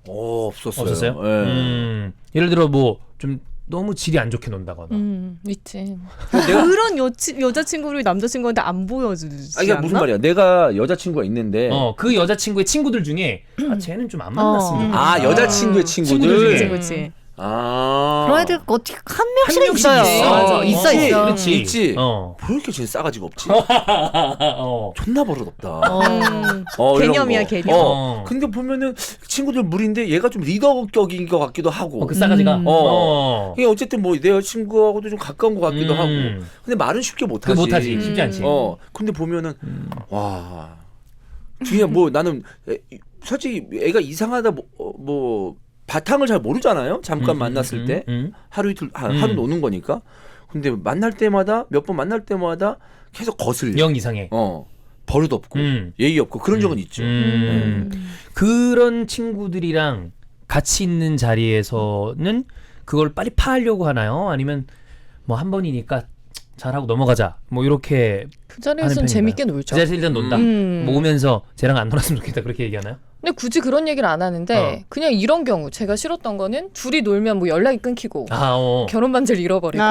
없었어요. 네. 예를 들어 뭐 좀 너무 질이 안 좋게 논다거나. 있지. 그런 여자친구를 남자친구한테 안 보여주지 이게 않나? 무슨 말이야? 내가 여자친구가 있는데 그 여자친구의 친구들 중에 쟤는 좀 안 만났으면 좋겠다. 여자친구의 친구들. 그치. 그런 애들 어떻게 한 명씩은 명씩 있어요. 있어. 있어. 그렇지. 있지. 어. 왜 이렇게 쟤 싸가지가 없지? 어. 존나 버릇없다. 이런 개념이야 거. 개념. 근데 보면은 친구들 무리인데 얘가 좀 리더격인 것 같기도 하고. 그 싸가지가. 이게 어쨌든 뭐 내 여자친구하고도 좀 가까운 것 같기도 하고. 근데 말은 쉽게 못하지. 못하지. 쉽지 않지. 근데 보면은 와. 뒤에 뭐 나는 솔직히 애가 이상하다 뭐 바탕을 잘 모르잖아요. 잠깐 만났을 때 하루 이틀 하루 노는 거니까. 근데 만날 때마다 몇 번 만날 때마다 계속 거슬려. 영 이상해. 버릇 없고 예의 없고 그런 적은 있죠. 그런 친구들이랑 같이 있는 자리에서는 그걸 빨리 파하려고 하나요? 아니면 뭐 한 번이니까 잘하고 넘어가자. 뭐 이렇게 그 자리에서는 재밌게 놀죠. 그 자리에서 일단 논다. 뭐 오면서 쟤랑 안 놀았으면 좋겠다. 그렇게 얘기하나요? 근데 굳이 그런 얘기를 안 하는데 그냥 이런 경우 제가 싫었던 거는 둘이 놀면 뭐 연락이 끊기고 결혼 반지를 잃어버리고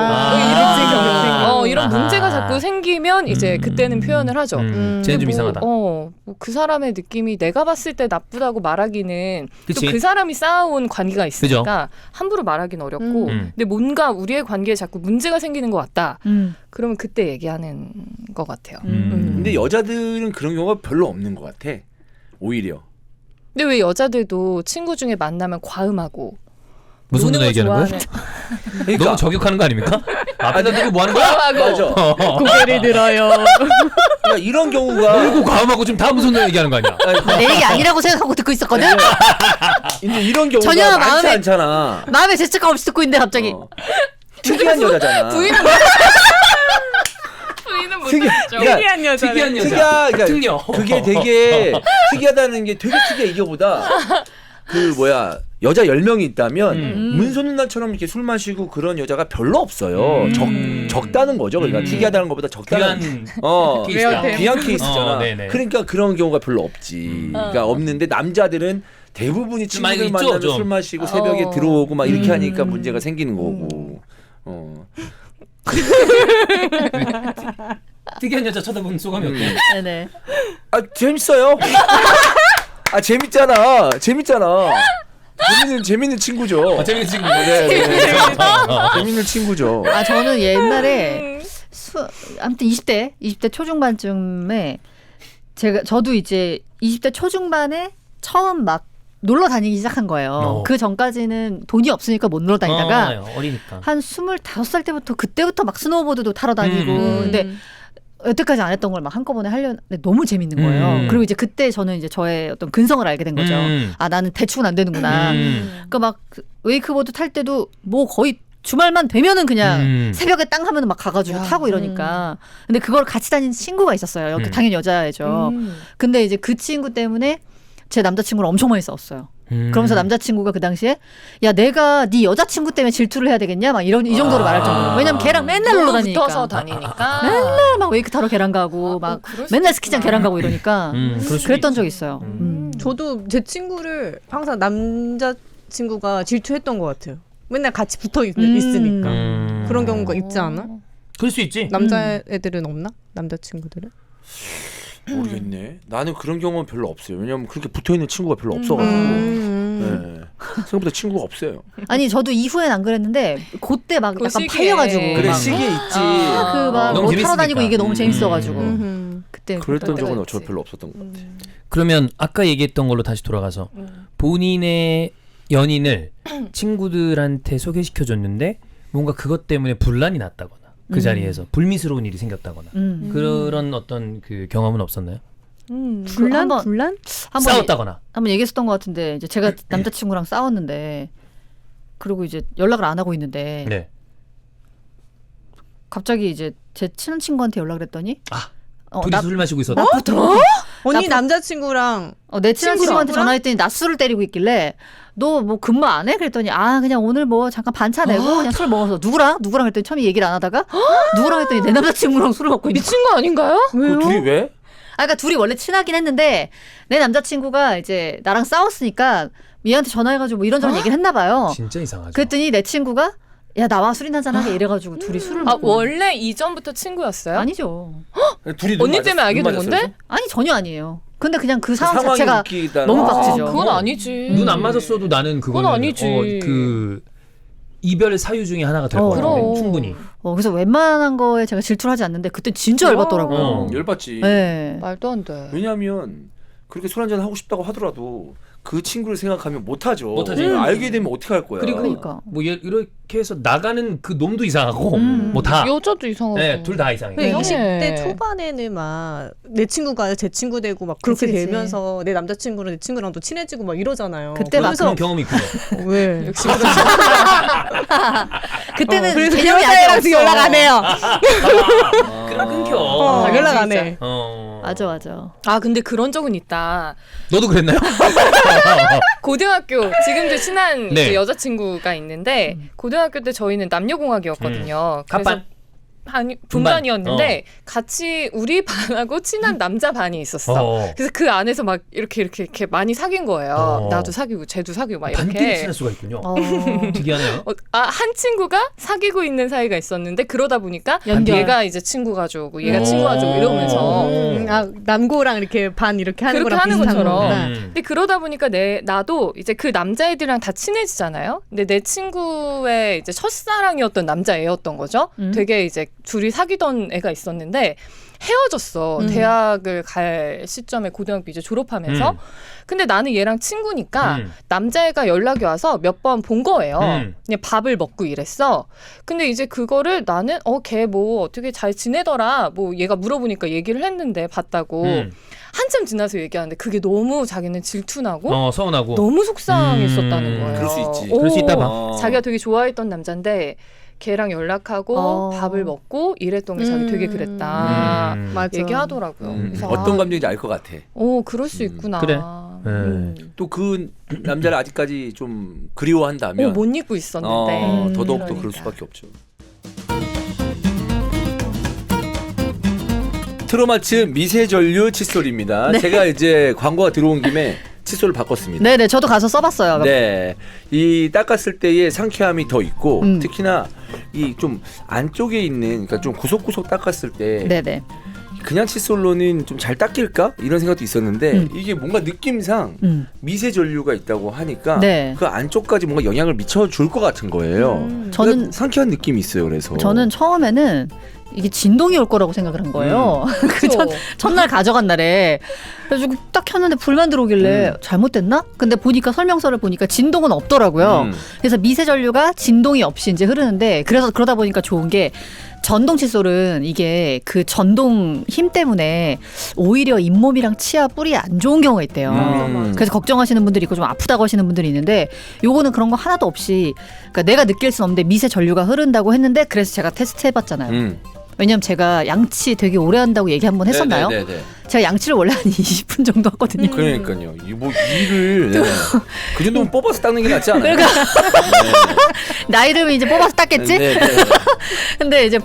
이런 문제가 자꾸 생기면 이제 그때는 표현을 하죠. 쟤는 좀 이상하다. 뭐 그 사람의 느낌이 내가 봤을 때 나쁘다고 말하기는 또 그치. 그 사람이 쌓아온 관계가 있으니까 함부로 말하기는 어렵고 근데 뭔가 우리의 관계에 자꾸 문제가 생기는 것 같다. 그러면 그때 얘기하는 것 같아요. 근데 여자들은 그런 경우가 별로 없는 것 같아. 오히려. 근데 왜 여자들도 친구 중에 만나면 과음하고 무슨 노는 누나 거 얘기하는 거야? 좋아하는- 그러니까 너무 저격하는 거 아닙니까? 앞에다 두고 뭐 하는 거야? 과음하고 맞아. 고개를 들어요. 그러니까 이런 경우가 놀고 과음하고 지금 다 무슨 누나 얘기하는 거 아니야? 내 얘기 아니라고 생각하고 듣고 있었거든. 이제 이런 경우가 전혀 많지 마음에- 않잖아. 마음에 죄책감 없이 듣고 있는데 갑자기 특이한 여자잖아. 부인은 못 특이- 듣죠. 그러니까 특이한 여자. 특이한 여자. 그러니까 특려. 그게 되게 특이하다는 게 되게 특이해. 이거보다 그 뭐야 여자 10명이 있다면 문소 누나처럼 이렇게 술 마시고 그런 여자가 별로 없어요. 적다는 거죠. 그러니까 특이하다는 것보다 적다는 케이스다. 귀한 케이스잖아. 네네. 그러니까 그런 경우가 별로 없지. 그러니까 없는데 남자들은 대부분이 많이 친구들 있죠, 만나면 좀. 술 마시고 새벽에 들어오고 막 이렇게 하니까 문제가 생기는 거고. 특이한 여자 쳐다보는 소감이 어때? 네네. 재밌어요. 재밌잖아. 재밌는 친구죠. 재밌는 친구. 네. 재밌는 친구죠. 저는 옛날에 아무튼 20대 초중반쯤에 저도 이제 20대 초중반에 처음 막 놀러 다니기 시작한 거예요. 그 전까지는 돈이 없으니까 못 놀러 다니다가 어리니까. 한 25살 때부터 그때부터 막 스노우보드도 타러 다니고 근데 여태까지 안 했던 걸 막 한꺼번에 하려는데 너무 재밌는 거예요. 그리고 이제 그때 저는 이제 저의 어떤 근성을 알게 된 거죠. 아, 나는 대충은 안 되는구나. 그러니까 막 웨이크보드 탈 때도 뭐 거의 주말만 되면은 그냥 새벽에 땅 하면은 막 가가지고 타고 이러니까. 근데 그걸 같이 다니는 친구가 있었어요. 당연히 여자애죠. 근데 이제 그 친구 때문에 제 남자친구를 엄청 많이 싸웠어요. 그러면서 남자친구가 그 당시에 야 내가 네 여자친구 때문에 질투를 해야 되겠냐 막 이 정도로 말할 정도로. 왜냐면 걔랑 맨날 놀러 다니니까. 붙어서 다니니까. 맨날 막 웨이크 타러 걔랑 가고 막 맨날 스키장 걔랑 가고 이러니까 그랬던 적이 있어요. 저도 제 친구를 항상 남자친구가 질투했던 것 같아요. 맨날 같이 붙어 있으니까. 그런 경우가 있지 않아? 그럴 수 있지. 남자애들은 없나? 남자친구들은? 모르겠네. 나는 그런 경험은 별로 없어요. 왜냐면 그렇게 붙어있는 친구가 별로 없어가지고. 네. 생각보다 친구가 없어요. 아니 저도 이후엔 안 그랬는데 그때 막 그 약간 시기에. 팔려가지고 그래 막 시기에 있지. 그막 너무 뭐 타러 재밌으니까. 다니고 이게 너무 재밌어가지고 그때 그랬던 적은 때가 저 있지. 별로 없었던 것 같아. 그러면 아까 얘기했던 걸로 다시 돌아가서 본인의 연인을 친구들한테 소개시켜줬는데 뭔가 그것 때문에 분란이 났다거나 그 자리에서 불미스러운 일이 생겼다거나 그런 어떤 그 경험은 없었나요? 분란? 한번 싸웠다거나. 한번 얘기했었던 것 같은데 이제 제가 남자친구랑 싸웠는데 그리고 이제 연락을 안 하고 있는데 네. 갑자기 이제 제 친한 친구한테 연락을 했더니 둘이 술 마시고 있었다. 언니 남자친구랑 내 친한 친구랑? 친구한테 전화했더니 낮술을 때리고 있길래 너 뭐 근무 안 해? 그랬더니 그냥 오늘 뭐 잠깐 반차 내고 그냥 술 먹어서 누구랑 했더니 처음에 얘기를 안 하다가 누구랑 했더니 내 남자친구랑 술을 먹고 있는 미친 거 아닌가요? 그 둘이 왜? 그러니까 둘이 원래 친하긴 했는데 내 남자친구가 이제 나랑 싸웠으니까 얘한테 전화해가지고 뭐 이런저런 얘기를 했나 봐요. 진짜 이상하죠. 그랬더니 내 친구가 야 나와 술이나 한잔하게 이래가지고 둘이 술을 먹고 원래 이전부터 친구였어요? 아니죠. 둘이 언니 때문에 알게 된 건데? 아니 전혀 아니에요. 근데 그냥 그 상황 상황이 자체가 웃기다는 너무 거지. 빡치죠. 그건 아니지. 눈 안 맞았어도 나는 그거는 아니지. 그 이별 사유 중에 하나가 될 것 같아요. 그럼. 충분히. 그래서 웬만한 거에 제가 질투를 하지 않는데 그때 진짜 열받더라고요. 열받지. 네. 말도 안 돼. 왜냐하면 그렇게 술 한잔 하고 싶다고 하더라도 그 친구를 생각하면 못하죠. 못하지. 알게 되면 어떻게 할 거야. 그리고 그러니까. 뭐 이렇게 해서 나가는 그 놈도 이상하고 뭐 다. 여자도 이상하고. 네, 둘 다 이상해. 근데 네. 20대 초반에는 막 내 친구가 제 친구 되고 막 그렇게 그치. 되면서 내 남자친구랑 내 친구랑 또 친해지고 막 이러잖아요. 그때 막 그런 경험이 있군요. 왜? 역시 그때는 그래서 그 개념이 아직 여자애랑 없어. 연락 안 해요. 끊겨. 연락 안 해. 맞아. 근데 그런 적은 있다. 너도 그랬나요? 고등학교 지금도 친한 네. 이제 여자친구가 있는데 고등학교 때 저희는 남녀공학이었거든요. 그래서 합반? 아니 분반이었는데 같이 우리 반하고 친한 남자 반이 있었어. 그래서 그 안에서 막 이렇게 많이 사귄 거예요. 나도 사귀고 쟤도 사귀고 막 반끼리 이렇게. 친할 수가 있군요. 특이하네요. 한 친구가 사귀고 있는 사이가 있었는데 그러다 보니까 연결. 얘가 이제 친구 가져오고 얘가 친구 가져오고 이러면서 남고랑 이렇게 반 이렇게 하는 그렇게 거랑 하는 비슷한 것처럼. 거구나. 근데 그러다 보니까 나도 이제 그 남자애들이랑 다 친해지잖아요. 근데 내 친구의 이제 첫사랑이었던 남자애였던 거죠. 되게 이제 둘이 사귀던 애가 있었는데 헤어졌어. 대학을 갈 시점에 고등학교 이제 졸업하면서. 근데 나는 얘랑 친구니까 남자애가 연락이 와서 몇 번 본 거예요. 그냥 밥을 먹고 이랬어. 근데 이제 그거를 나는 걔 뭐 어떻게 잘 지내더라. 뭐 얘가 물어보니까 얘기를 했는데 봤다고. 한참 지나서 얘기하는데 그게 너무 자기는 질투나고 서운하고 너무 속상했었다는 거예요. 그럴 수 있지. 그럴 수 있다 봐. 자기가 되게 좋아했던 남자인데 걔랑 연락하고 밥을 먹고 이랬던 게 자기 되게 그랬다. 맞아. 얘기하더라고요. 그래서 어떤 감정인지 알 것 같아. 그럴 수 있구나. 그래. 또 그 남자를 아직까지 좀 그리워한다면 못 잊고 있었는데. 더더욱 더 그러니까. 그럴 수밖에 없죠. 트로마츠 미세전류 칫솔입니다. 제가 이제 광고가 들어온 김에 칫솔을 바꿨습니다. 네네 저도 가서 써봤어요. 네, 이 닦았을 때의 상쾌함이 더 있고 특히나 이 좀 안쪽에 있는 그러니까 좀 구석구석 닦았을 때 네네. 그냥 칫솔로는 좀 잘 닦일까 이런 생각도 있었는데 이게 뭔가 느낌상 미세 전류가 있다고 하니까 네. 그 안쪽까지 뭔가 영향을 미쳐줄 것 같은 거예요. 저는 상쾌한 느낌이 있어요. 그래서 처음에는 이게 진동이 올 거라고 생각을 한 거예요. 그 첫날 가져간 날에. 그래가지고 딱 켰는데 불만 들어오길래 잘못됐나? 근데 보니까 설명서를 보니까 진동은 없더라고요. 그래서 미세 전류가 진동이 없이 이제 흐르는데 그래서 그러다 보니까 좋은 게 전동 칫솔은 이게 그 전동 힘 때문에 오히려 잇몸이랑 치아 뿌리에 안 좋은 경우가 있대요. 그래서 걱정하시는 분들이 있고 좀 아프다고 하시는 분들이 있는데 요거는 그런 거 하나도 없이 그러니까 내가 느낄 수는 없는데 미세 전류가 흐른다고 했는데 그래서 제가 테스트 해봤잖아요. 왜냐면 제가 양치 되게 오래 한다고 얘기 한번 했었나요? 네네네네. 제가 양치를 원래 한 20분 정도 하거든요. 그러니까요. 뭐 일을 그 정도면 뽑아서 닦는 게 낫지 않아요? 그러니까 나이를 이제 뽑아서 닦겠지? 네. 근데 이제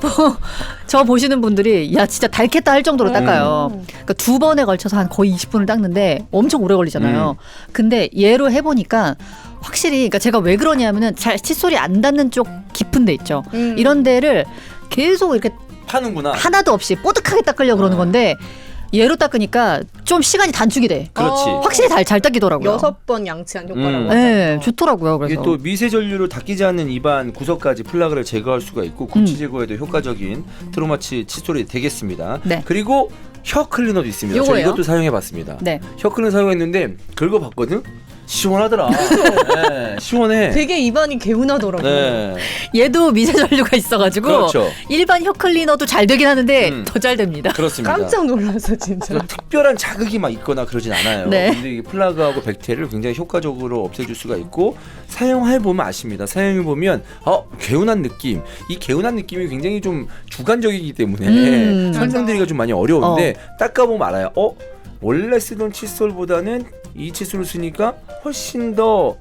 저 보시는 분들이 야 진짜 닳겠다 할 정도로 닦아요. 그러니까 2번에 걸쳐서 한 거의 20분을 닦는데 엄청 오래 걸리잖아요. 근데 얘로 해보니까 확실히 그러니까 제가 왜 그러냐면은 잘 칫솔이 안 닿는 쪽 깊은 데 있죠. 이런 데를 계속 이렇게 파는구나. 하나도 없이 뽀득하게 닦으려고 그러는 건데 얘로 닦으니까 좀 시간이 단축이 돼. 그렇지. 확실히 잘 닦이더라고요. 6번 양치한 효과라고 네, 하더라고요. 좋더라고요. 그래서 이게 또 미세 전류를 닦이지 않는 입안 구석까지 플라그를 제거할 수가 있고 구취 제거에도 효과적인 트로마치 칫솔이 되겠습니다. 네. 그리고 혀 클리너도 있습니다. 저 요거예요? 이것도 사용해봤습니다. 네. 혀 클리너 사용했는데 긁어봤거든. 시원하더라. 네, 시원해. 되게 입안이 개운하더라고요. 네. 얘도 미세 전류가 있어가지고 그렇죠. 일반 혀 클리너도 잘 되긴 하는데 더 잘 됩니다. 그렇습니다. 깜짝 놀라서 진짜. 그래서 특별한 자극이 막 있거나 그러진 않아요. 네. 근데 이 플라그하고 백테리아를 굉장히 효과적으로 없애줄 수가 있고 사용해보면 아십니다. 사용해보면 개운한 느낌. 이 개운한 느낌이 굉장히 좀 주관적이기 때문에 설명드리기가 좀 많이 어려운데 닦아보면 알아요. 원래 쓰던 칫솔보다는 이 칫솔을 쓰니까 훨씬 더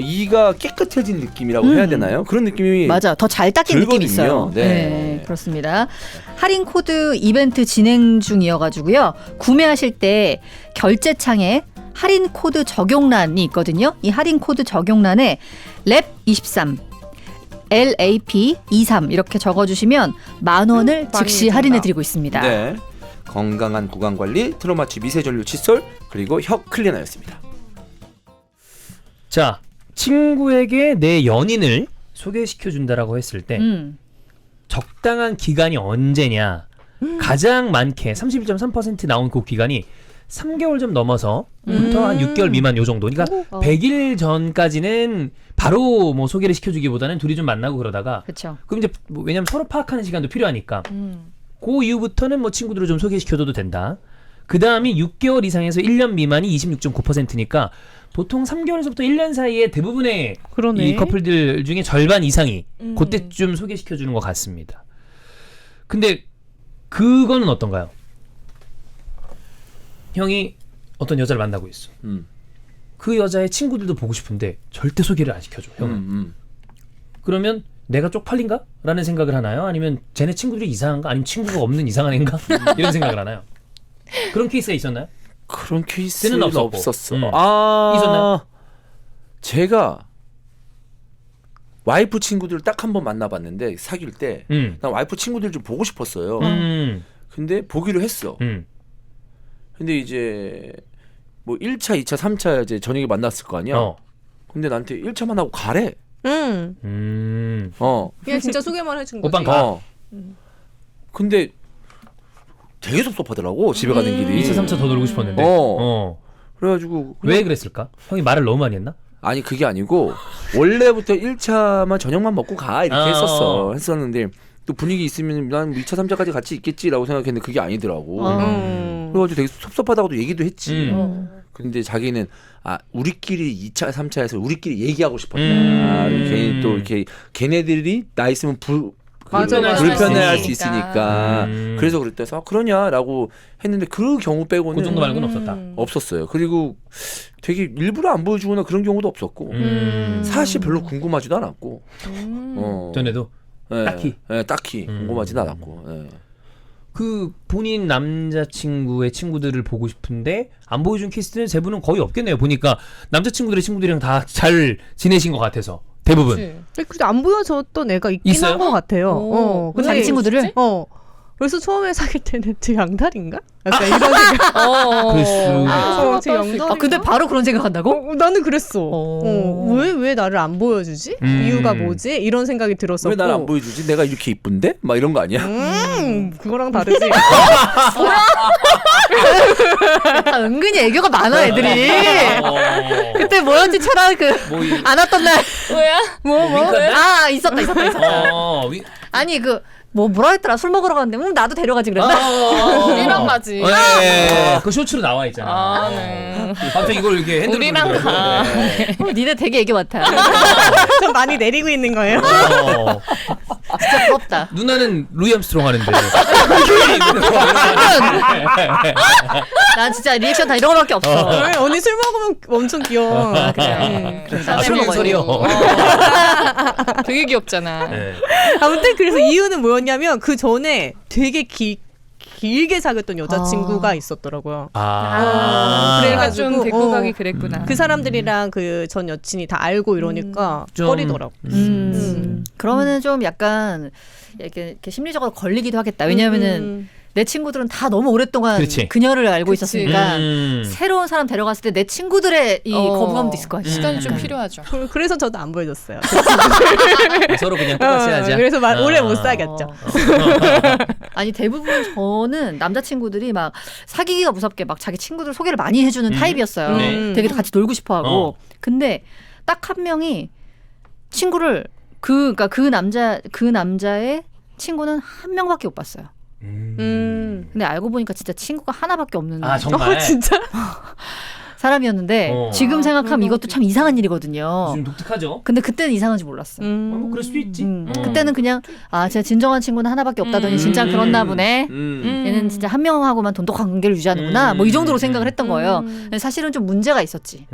이가 깨끗해진 느낌이라고 해야 되나요? 그런 느낌이 맞아, 더 잘 닦인 들거든요. 느낌이 있어요. 네. 네, 그렇습니다. 할인 코드 이벤트 진행 중이어가지고요. 구매하실 때 결제창에 할인 코드 적용란이 있거든요. 이 할인 코드 적용란에 랩23 LAP23 이렇게 적어주시면 10,000원을 즉시 할인해드리고 있습니다. 네. 건강한 구강관리, 트로마치 미세전류 칫솔, 그리고 혀 클리너였습니다. 자, 친구에게 내 연인을 소개시켜준다라고 했을 때 적당한 기간이 언제냐. 가장 많게 31.3% 나온 그 기간이 3개월 좀 넘어서부터 한 6개월 미만 요 정도. 그러니까 100일 전까지는 바로 뭐 소개를 시켜주기보다는 둘이 좀 만나고 그러다가 그렇죠. 그럼 이제 왜냐면 서로 파악하는 시간도 필요하니까 그 이후부터는 뭐 친구들을 좀 소개시켜줘도 된다. 그 다음이 6개월 이상에서 1년 미만이 26.9%니까 보통 3개월에서부터 1년 사이에 대부분의 그러네. 이 커플들 중에 절반 이상이 그때쯤 소개시켜주는 것 같습니다. 근데 그거는 어떤가요? 형이 어떤 여자를 만나고 있어. 그 여자의 친구들도 보고 싶은데 절대 소개를 안 시켜줘. 형은. 그러면 내가 쪽팔린가? 라는 생각을 하나요? 아니면 쟤네 친구들이 이상한가? 아니면 친구가 없는 이상한 애인가? 이런 생각을 하나요? 그런 케이스가 있었나요? 그런 케이스는 없었고. 없었어. 있었나요? 제가 와이프 친구들을 딱 한 번 만나봤는데 사귈 때 난 와이프 친구들 좀 보고 싶었어요. 근데 보기로 했어. 근데 이제 뭐 1차, 2차, 3차 이제 저녁에 만났을 거 아니야. 근데 나한테 1차만 하고 가래. 그냥 진짜 소개만 해준 거지. 오빤 가. 근데 되게 섭섭하더라고 집에 가는 길이. 2차, 3차 더 놀고 싶었는데. 그래가지고 왜 그랬을까? 형이 말을 너무 많이 했나? 아니 그게 아니고 원래부터 1차만 저녁만 먹고 가 이렇게 했었는데 또 분위기 있으면 난 2차 3차까지 같이 있겠지라고 생각했는데 그게 아니더라고. 그래가지고 되게 섭섭하다고도 얘기도 했지. 근데 자기는 우리끼리 2차 3차에서 우리끼리 얘기하고 싶었다. 괜히 또 이렇게 걔네들이 나 있으면 불편해할 수 있으니까 그래서 그랬대서 그러냐라고 했는데 그 경우 빼고는 그 정도 말고는 없었다. 없었어요. 그리고 되게 일부러 안 보여주거나 그런 경우도 없었고 사실 별로 궁금하지도 않았고 전에도 딱히 궁금하지도 않았고 그 본인 남자친구의 친구들을 보고 싶은데 안 보여준 케이스는 세 분은 거의 없겠네요. 보니까 남자친구들의 친구들이랑 다 잘 지내신 것 같아서 대부분. 근데 안 보여줬던 애가 있긴 있어요? 한 것 같아요. 근데 자기 친구들을? 그래서 처음에 사귈 때는 제 양다리인가? 약간 이런 생각. 그랬어. 제 양다리. 근데 바로 그런 생각한다고? 나는 그랬어. 왜 나를 안 보여주지? 이유가 뭐지? 이런 생각이 들었었고. 왜 나를 안 보여주지? 내가 이렇게 이쁜데? 막 이런 거 아니야? 그거랑 다르지. 아, 은근히 애교가 많아 애들이. 그때 뭐였지 철학 안 왔던 날. 뭐야? 아 있었다. 아니 뭐라 했더라 술 먹으러 갔는데 나도 데려가지 그랬나? 우리랑 가지. 그 쇼츠로 나와 있잖아. 네. 갑자기 이걸 이렇게 핸드폰 우리랑 가. 니네 되게 애교 많다. 좀 많이 내리고 있는 거예요. 진짜 부럽다. 누나는 루이 암스트롱 하는데. 난 진짜 리액션 다 이런 거밖에 없어. 언니 술 먹으면 엄청 귀여워. 그래. 술 먹어요. 소리요. 되게 귀엽잖아. 네. 아무튼 그래서 이유는 뭐였냐면 그 전에 되게 길게 사귀었던 여자친구가 있었더라고요. 그래가지고 좀 데리고 가기 그랬구나. 그 사람들이랑 그 전 여친이 다 알고 이러니까 꺼리더라고. 그러면은 좀 약간 이렇게 심리적으로 걸리기도 하겠다. 왜냐면은 내 친구들은 다 너무 오랫동안 그렇지. 그녀를 알고 있었으니까 음. 새로운 사람 데려갔을 때 내 친구들의 이 거부감도 있을 거 아니야. 시간이 좀 필요하죠. 그래서 저도 안 보여줬어요. 서로 그냥 똑같이 하자. 그래서 오래 못 사귀었죠. 아니 대부분 저는 남자친구들이 막 사귀기가 무섭게 막 자기 친구들 소개를 많이 해주는 타입이었어요. 네. 되게 같이 놀고 싶어하고. 근데 딱 한 명이 친구를 그러니까 그 남자의 친구는 한 명밖에 못 봤어요. 근데 알고 보니까 진짜 친구가 하나밖에 없는 정말? 진짜? 사람이었는데 지금 생각하면 이것도 참 이상한 일이거든요. 좀 독특하죠. 근데 그때는 이상한지 몰랐어. 뭐 그럴 수도 있지. 그때는 그냥 제가 진정한 친구는 하나밖에 없다더니 진짜 그렇나 보네. 얘는 진짜 한 명하고만 돈독한 관계를 유지하는구나. 뭐 이 정도로 생각을 했던 거예요. 근데 사실은 좀 문제가 있었지.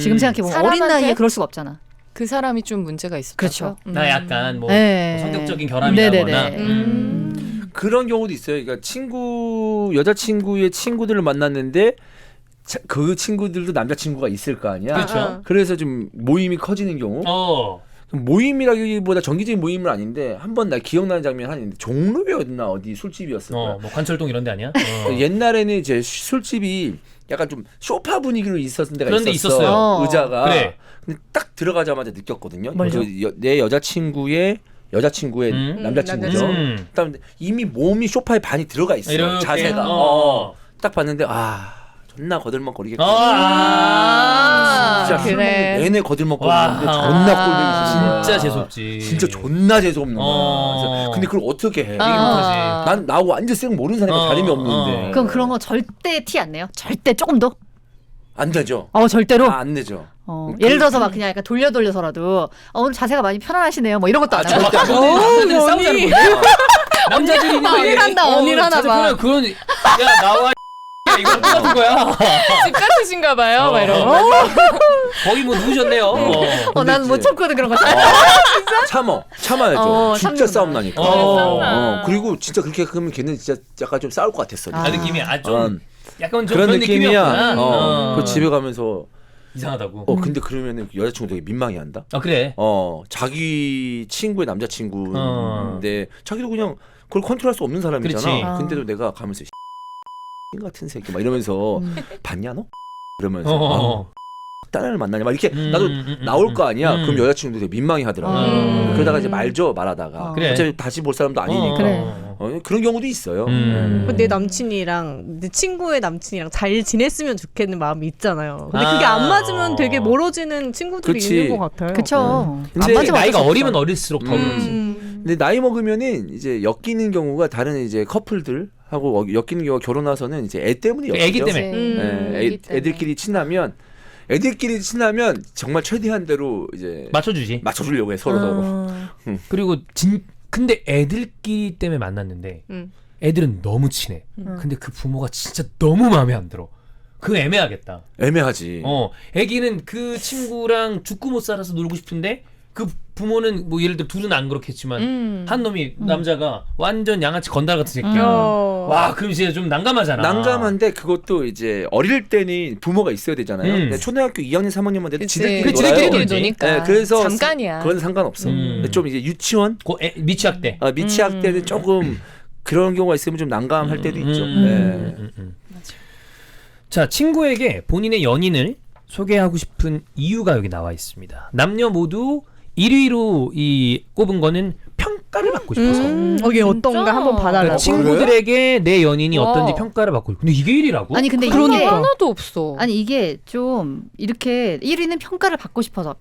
지금 생각해보면 어린 나이에 그럴 수가 없잖아. 그 사람이 좀 문제가 있었죠. 그렇죠. 나 약간 뭐 네. 성격적인 결함이라거나. 그런 경우도 있어요. 그러니까 여자친구의 친구들을 만났는데 그 친구들도 남자친구가 있을 거 아니야. 그렇죠. 그래서 좀 모임이 커지는 경우. 모임이라기보다 정기적인 모임은 아닌데 한 번 나 기억나는 장면이 하나 있는데 종로였나 어디 술집이었을 거야. 뭐 관철동 이런 데 아니야? 옛날에는 이제 술집이 약간 좀 소파 분위기로 있었던 데가 그런 데 있었어. 있었어요. 의자가. 그래. 근데 딱 들어가자마자 느꼈거든요. 뭘요? 내 여자친구의 남자친구죠. 그다음에 이미 몸이 소파에 반이 들어가 있어. 이렇게. 자세가. 딱 봤는데 존나 거들먹거리겠구나. 진짜 술 먹는 내내 거들먹거리는데 존나 꼴보기 진짜 재수없지. 진짜 존나 재수없는 거야. 근데 그걸 어떻게 해? 난 나하고 완전 쌩 모르는 사람이 다름이 없는데. 그럼 그런 거 절대 티 안 내요? 절대 조금도? 안 되죠. 절대로? 안 되죠. 예를 들어서 막 그냥 약간 돌려서라도 오늘 자세가 많이 편안하시네요. 뭐 이런 것도 안 하고. 절대 안 돼. 남자들이 싸우자는 건데. 남자들이 언니라나 봐. 그런 야 나와 이거 똑같은 거야. 집 같으신가 봐요. 막 이런 거. 거의 뭐 누우셨네요. 난 못 참거든 그런 거. 참아야죠. 진짜 싸움 나니까. 싸움나. 그리고 진짜 그렇게 하면 걔는 진짜 약간 좀 싸울 것 같았어. 느낌이 좀 약간 좀 그런 느낌이야. 그 집에 가면서 이상하다고. 근데 그러면은 여자친구 되게 민망해한다. 그래. 자기 친구의 남자친구인데 자기도 그냥 그걸 컨트롤할 수 없는 사람이잖아. 그렇지. 근데도 내가 가면서 같은 새끼 막 이러면서 봤냐 너? 이러면서 딸을 만나냐 막 이렇게 나도 나올 거 아니야. 그럼 여자친구도 되게 민망해하더라고. 그러다가 이제 말죠 말하다가 그래. 어차피 다시 볼 사람도 아니니까 그런 경우도 있어요. 내 남친이랑 내 친구의 남친이랑 잘 지냈으면 좋겠는 마음이 있잖아요. 근데 그게 안 맞으면 되게 멀어지는 친구들이 그치. 있는 것 같아요. 그쵸. 근데 나이가 어리면 어릴수록 더 그렇지. 근데 나이 먹으면은 이제 엮이는 경우가 다른 이제 커플들 하고 엮이는 경우가 결혼해서는 이제 애 때문에 엮이죠. 애기 때문에. 애들끼리 친하면 정말 최대한대로 이제 맞춰주려고 해 서로. 그리고 근데 애들끼리 때문에 만났는데 애들은 너무 친해. 근데 그 부모가 진짜 너무 마음에 안 들어. 그거 애매하겠다. 애매하지. 애기는 그 친구랑 죽고 못 살아서 놀고 싶은데 그 부모는 뭐 예를 들어 둘은 안 그렇겠지만 한 놈이 남자가 완전 양아치 건달 같은 새끼야. 와 그럼 진짜 좀 난감하잖아. 난감한데 그것도 이제 어릴 때는 부모가 있어야 되잖아요. 근데 초등학교 2학년 3학년만 돼도 지들끼리 노니까. 네, 그래서 잠깐이야. 그건 상관없어. 근데 좀 이제 유치원 미취학 때. 미취학 때는 조금 그런 경우가 있으면 좀 난감할 때도 있죠. 네. 자, 친구에게 본인의 연인을 소개하고 싶은 이유가 여기 나와 있습니다. 남녀 모두 1위로 이 꼽은 거는 평가를 받고 싶어서. 이게 어떤가 한번 봐달라고. 그러니까 친구들에게 내 연인이 어떤지 평가를 받고. 근데 이게 1위라고? 아니 근데 그런 게 이게 하나도 없어. 아니 이게 좀 이렇게 1위는 평가를 받고 싶어서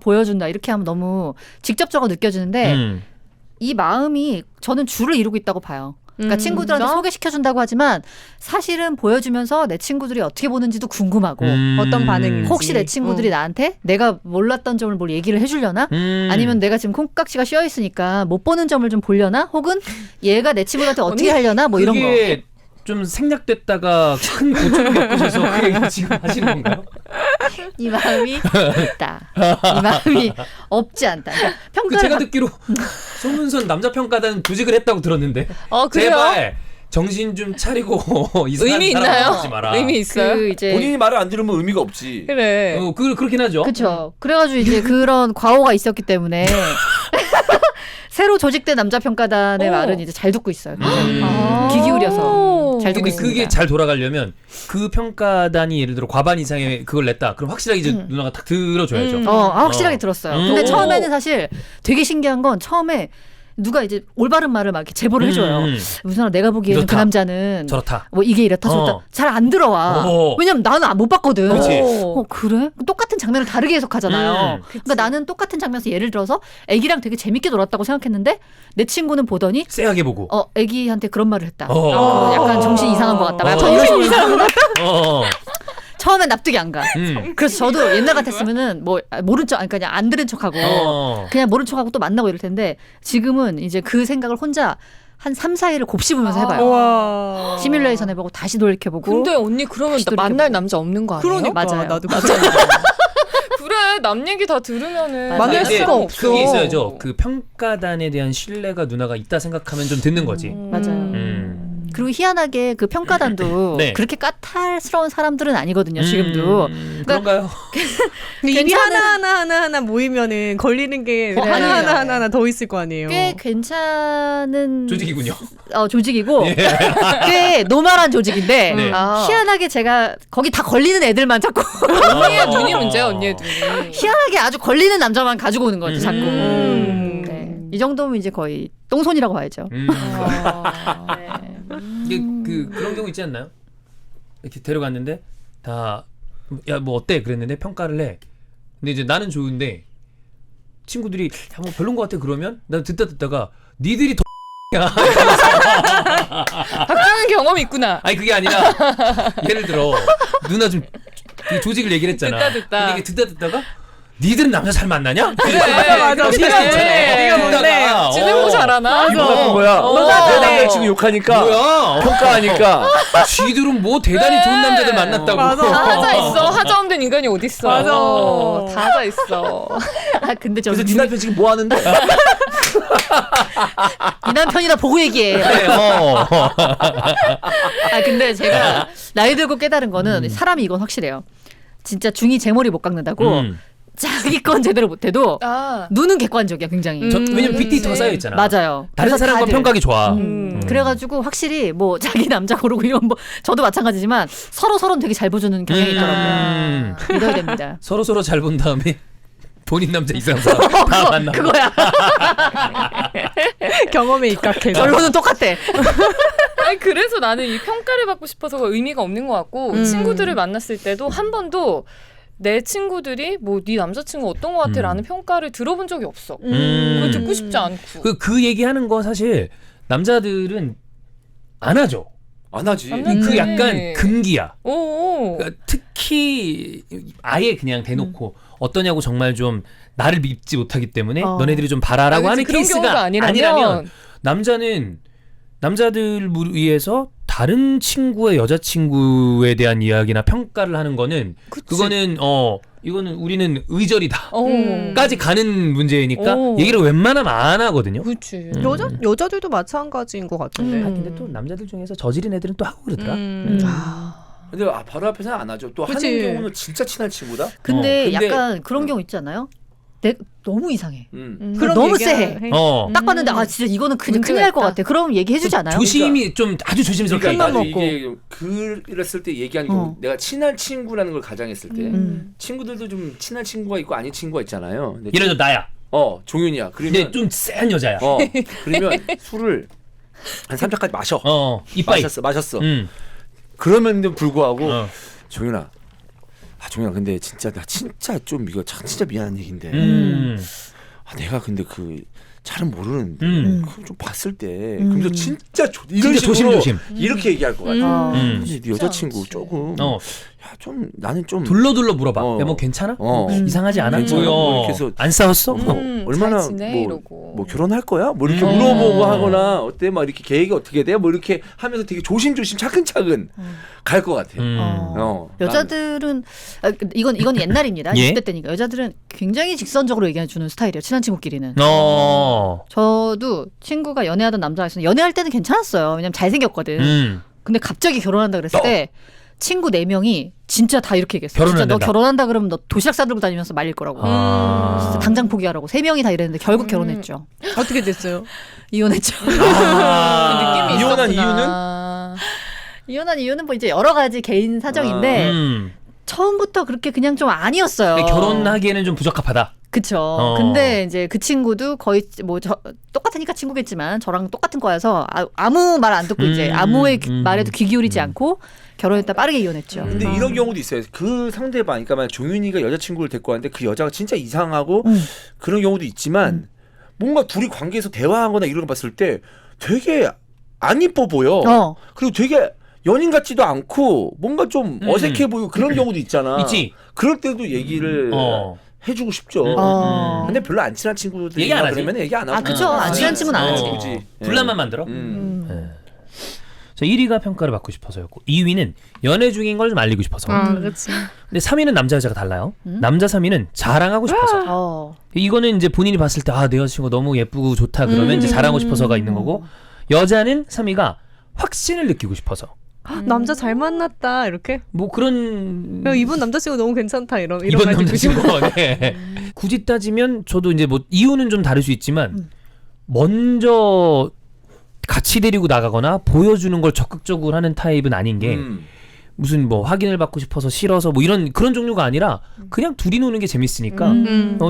보여준다 이렇게 하면 너무 직접적으로 느껴지는데 이 마음이 저는 줄을 이루고 있다고 봐요. 그러니까 친구들한테 소개시켜준다고 하지만 사실은 보여주면서 내 친구들이 어떻게 보는지도 궁금하고 어떤 반응인지. 혹시 내 친구들이 나한테 내가 몰랐던 점을 뭘 얘기를 해주려나? 아니면 내가 지금 콩깍지가 씌어 있으니까 못 보는 점을 좀 보려나? 혹은 얘가 내 친구들한테 어떻게 하려나? 뭐 이런 거. 그게 좀 생략됐다가 큰 고초를 겪으셔서 그 얘기 지금 하시는 건가요? 이 마음이 있다. 이 마음이 없지 않다. 그러니까 그 평가를 제가 듣기로 송문선 남자 평가단 조직을 했다고 들었는데. 그래요? 제발 정신 좀 차리고 이상한 의미 사람 있나요? 하지 마라. 의미 있어요? 그 이제 본인이 말을 안 들으면 의미가 없지. 그래. 그렇긴 하죠. 그렇죠. 그래가지고 이제 그런 과오가 있었기 때문에 새로 조직된 남자 평가단의 말은 이제 잘 듣고 있어요. 귀 기울여서 잘 듣고 근데 있습니다. 그게 잘 돌아가려면 그 평가단이 예를 들어 과반 이상의 그걸 냈다. 그럼 확실하게 이제 누나가 딱 들어줘야죠. 확실하게 들었어요. 근데 처음에는 사실 되게 신기한 건 처음에 누가 이제 올바른 말을 막 이렇게 제보를 해줘요. 우선아 내가 보기에는 이렇다. 그 남자는 저렇다. 뭐 이게 이렇다 저렇다 잘 안 들어와. 왜냐면 나는 못 봤거든. 그치. 그래? 똑같은 장면을 다르게 해석하잖아요. 그러니까 나는 똑같은 장면에서 예를 들어서 애기랑 되게 재밌게 놀았다고 생각했는데 내 친구는 보더니 쎄하게 보고. 애기한테 그런 말을 했다. 어. 약간 정신 이상한 것 같다. 약간 정신 이런 어. 처음엔 납득이 안 가. 그래서 저도 옛날 같았으면은 뭐 모른 척, 아니 그냥 안 들은 척하고 그냥 모른 척하고 또 만나고 이럴 텐데 지금은 이제 그 생각을 혼자 한 3, 4일을 곱씹으면서 해봐요. 시뮬레이션 해보고 다시 돌이켜보고. 근데 언니 그러면 다시 돌이켜보고. 만날 남자 없는 거 아니에요? 그러니까 맞아요. 나도 그래 남 얘기 다 들으면은 만날 근데 수가 없어. 그게 있어야죠. 그 평가단에 대한 신뢰가 누나가 있다 생각하면 좀 듣는 거지. 맞아요. 그리고 희한하게 그 평가단도 네. 그렇게 까탈스러운 사람들은 아니거든요. 지금도. 그런가요? 근데 입이 하나 모이면은 걸리는 게 그래. 하나 더 있을 거 아니에요. 꽤 괜찮은 조직이군요. 조직이고 꽤 노멀한 조직인데 네. 희한하게 제가 거기 다 걸리는 애들만 자꾸 언니의 눈이 문제야 언니의 눈이. 희한하게 아주 걸리는 남자만 가지고 오는 거죠 자꾸. 네. 이 정도면 이제 거의 똥손이라고 봐야죠. 이게 그런 경우 있지 않나요? 이렇게 데려갔는데 다 야 뭐 어때 그랬는데 평가를 해. 근데 이제 나는 좋은데 친구들이 야 뭐 별론 것 같아 그러면 난 듣다가 니들이 더 바뀌는 경험이 있구나. 아니 그게 아니라 예를 들어 누나 좀 그 조직을 얘기를 했잖아. 듣다. 근데 이게 듣다가 니들은 남자 잘 만나냐? 맞아. 네가 뭔데? 지능고 잘하나? 이거 같은 거야. 내 남자친구 욕하니까 뭐야? 평가하니까 쥐들은 뭐 대단히 좋은 남자들 만났다고. 다 하자 있어. 하자 없는 인간이 어디 있어? 맞아. 다 하자 있어. 근데 저 그래서 네 남편 지금 뭐 하는데? 이 남편이다 보고 얘기해. 네, 근데 제가 나이 들고 깨달은 거는 사람이 이건 확실해요. 진짜 중이 제 머리 못 깎는다고 자기 건 제대로 못해도 눈은 객관적이야 굉장히. 왜냐면 빗이 더 쌓여 있잖아. 맞아요. 다른 사람과 다들. 평가하기 좋아. 그래가지고 확실히 뭐 자기 남자 고르고 이런 뭐 저도 마찬가지지만 서로는 되게 잘 보주는 경향이 있더라고요. 믿어야 됩니다. 서로 잘 본 다음에 본인 남자 이상한 사람 다 만나. 그거야. 경험에 입각해서. 결론은 똑같아. 아니 그래서 나는 이 평가를 받고 싶어서 의미가 없는 것 같고 친구들을 만났을 때도 한 번도 내 친구들이 뭐 네 남자친구 어떤 것 같아라는 평가를 들어본 적이 없어. 그걸 듣고 싶지 않고. 그 얘기하는 거 사실 남자들은 안 하죠. 안 하지. 그 약간 금기야. 오. 그러니까 특히 아예 그냥 대놓고 어떠냐고 정말 좀 나를 믿지 못하기 때문에 너네들이 좀 봐라라고 하는 그런 케이스가 경우가 아니라면 남자들 위해서 다른 친구의 여자친구에 대한 이야기나 평가를 하는 거는 그거는 이거는 우리는 의절이다 까지 가는 문제니까 얘기를 웬만하면 안 하거든요. 그렇지. 여자들도 마찬가지인 것 같은데. 근데 또 남자들 중에서 저지른 애들은 또 하고 그러더라. 근데 바로 앞에서는 안 하죠. 또 그치. 하는 경우는 진짜 친한 친구다. 근데 근데- 약간 그런 경우 있지 않아요? 너무 이상해. 그럼 너무 얘기하- 쎄해. 해. 딱 봤는데 아 진짜 이거는 그냥 큰일 날 것 같아. 그럼 얘기해주지 않아요? 조심히 좀 아주 조심스럽게. 그러니까 나도 먹고. 이게 그랬을 때 얘기하는 경우 내가 친한 친구라는 걸 가정했을 때 친구들도 좀 친한 친구가 있고 아닌 친구가 있잖아요. 근데 예를 들어 나야. 종윤이야. 근데 그러면 좀 센 여자야. 그러면 술을 한 3잔까지 마셔. 이빠이. 마셨어. 그러면도 불구하고 종윤아. 종윤아 근데 진짜 나 진짜 좀 이거 진짜 미안한 얘기인데 내가 근데 그 잘은 모르는데 그거 좀 봤을 때 그래서 진짜 이런 진짜 식으로 조심. 이렇게 얘기할 것 같아. 근데 네 여자친구 않지. 조금 좀 나는 좀 둘러둘러 물어봐. 야 뭐 괜찮아? 이상하지 않아? 괜찮아? 뭐 이렇게 해서 안 싸웠어? 얼마나 잘 지내? 이러고. 뭐 결혼할 거야? 뭐 이렇게 물어보고 하거나 어때? 막 이렇게 계획이 어떻게 돼? 뭐 이렇게 하면서 되게 조심조심 차근차근 갈 것 같아. 여자들은 이건 옛날입니다. 예? 20대 때니까 여자들은 굉장히 직선적으로 얘기해 주는 스타일이에요. 친한 친구끼리는. 어. 저도 친구가 연애하던 남자가 있었는데 연애할 때는 괜찮았어요. 왜냐면 잘생겼거든. 근데 갑자기 결혼한다 그랬을 때 친구 4명이 진짜 다 이렇게 얘기했어. 결혼을 진짜 너 한다. 결혼한다 그러면 너 도시락 싸들고 다니면서 말릴 거라고. 진짜 당장 포기하라고. 3명이 다 이랬는데 결국 결혼했죠. 어떻게 됐어요? 이혼했죠. 그 느낌이 이혼한 있었구나. 이혼한 이유는 뭐 이제 여러 가지 개인 사정인데 처음부터 그렇게 그냥 좀 아니었어요. 결혼하기에는 좀 부적합하다. 그쵸. 근데 이제 그 친구도 거의 뭐 똑같으니까 친구겠지만 저랑 똑같은 거여서 아무 말 안 듣고 이제 아무의 말에도 귀 기울이지 않고 결혼했다 빠르게 이혼했죠. 근데 이런 경우도 있어요. 그 상대방, 그러니까 만약 종윤이가 여자친구를 데리고 왔는데 그 여자가 진짜 이상하고 그런 경우도 있지만 뭔가 둘이 관계에서 대화하거나 이런 거 봤을 때 되게 안 이뻐 보여. 그리고 되게 연인 같지도 않고 뭔가 좀 어색해 보이고 그런 경우도 있잖아. 있지. 그럴 때도 얘기를 해주고 싶죠. 근데 별로 안 친한 친구들이 얘기 안 하지. 그러면 얘기 안 하고. 그쵸. 안 친한 친구는 안 하지. 그치. 분란만 만들어. 자, 1위가 평가를 받고 싶어서였고 2위는 연애 중인 걸 좀 알리고 싶어서. 그렇지. 근데 3위는 남자 여자가 달라요. 남자 3위는 자랑하고 싶어서. 이거는 이제 본인이 봤을 때 내 여자친구 너무 예쁘고 좋다 그러면 이제 자랑하고 싶어서가 있는 거고 여자는 3위가 확신을 느끼고 싶어서. 남자 잘 만났다 이렇게. 뭐 그런 이분 남자친구 너무 괜찮다 이런 이번 말 듣고 싶어. 남자친구. 네. 굳이 따지면 저도 이제 뭐 이유는 좀 다를 수 있지만 먼저 같이 데리고 나가거나 보여주는 걸 적극적으로 하는 타입은 아닌 게 무슨 뭐 확인을 받고 싶어서 싫어서 뭐 이런 그런 종류가 아니라 그냥 둘이 노는 게 재밌으니까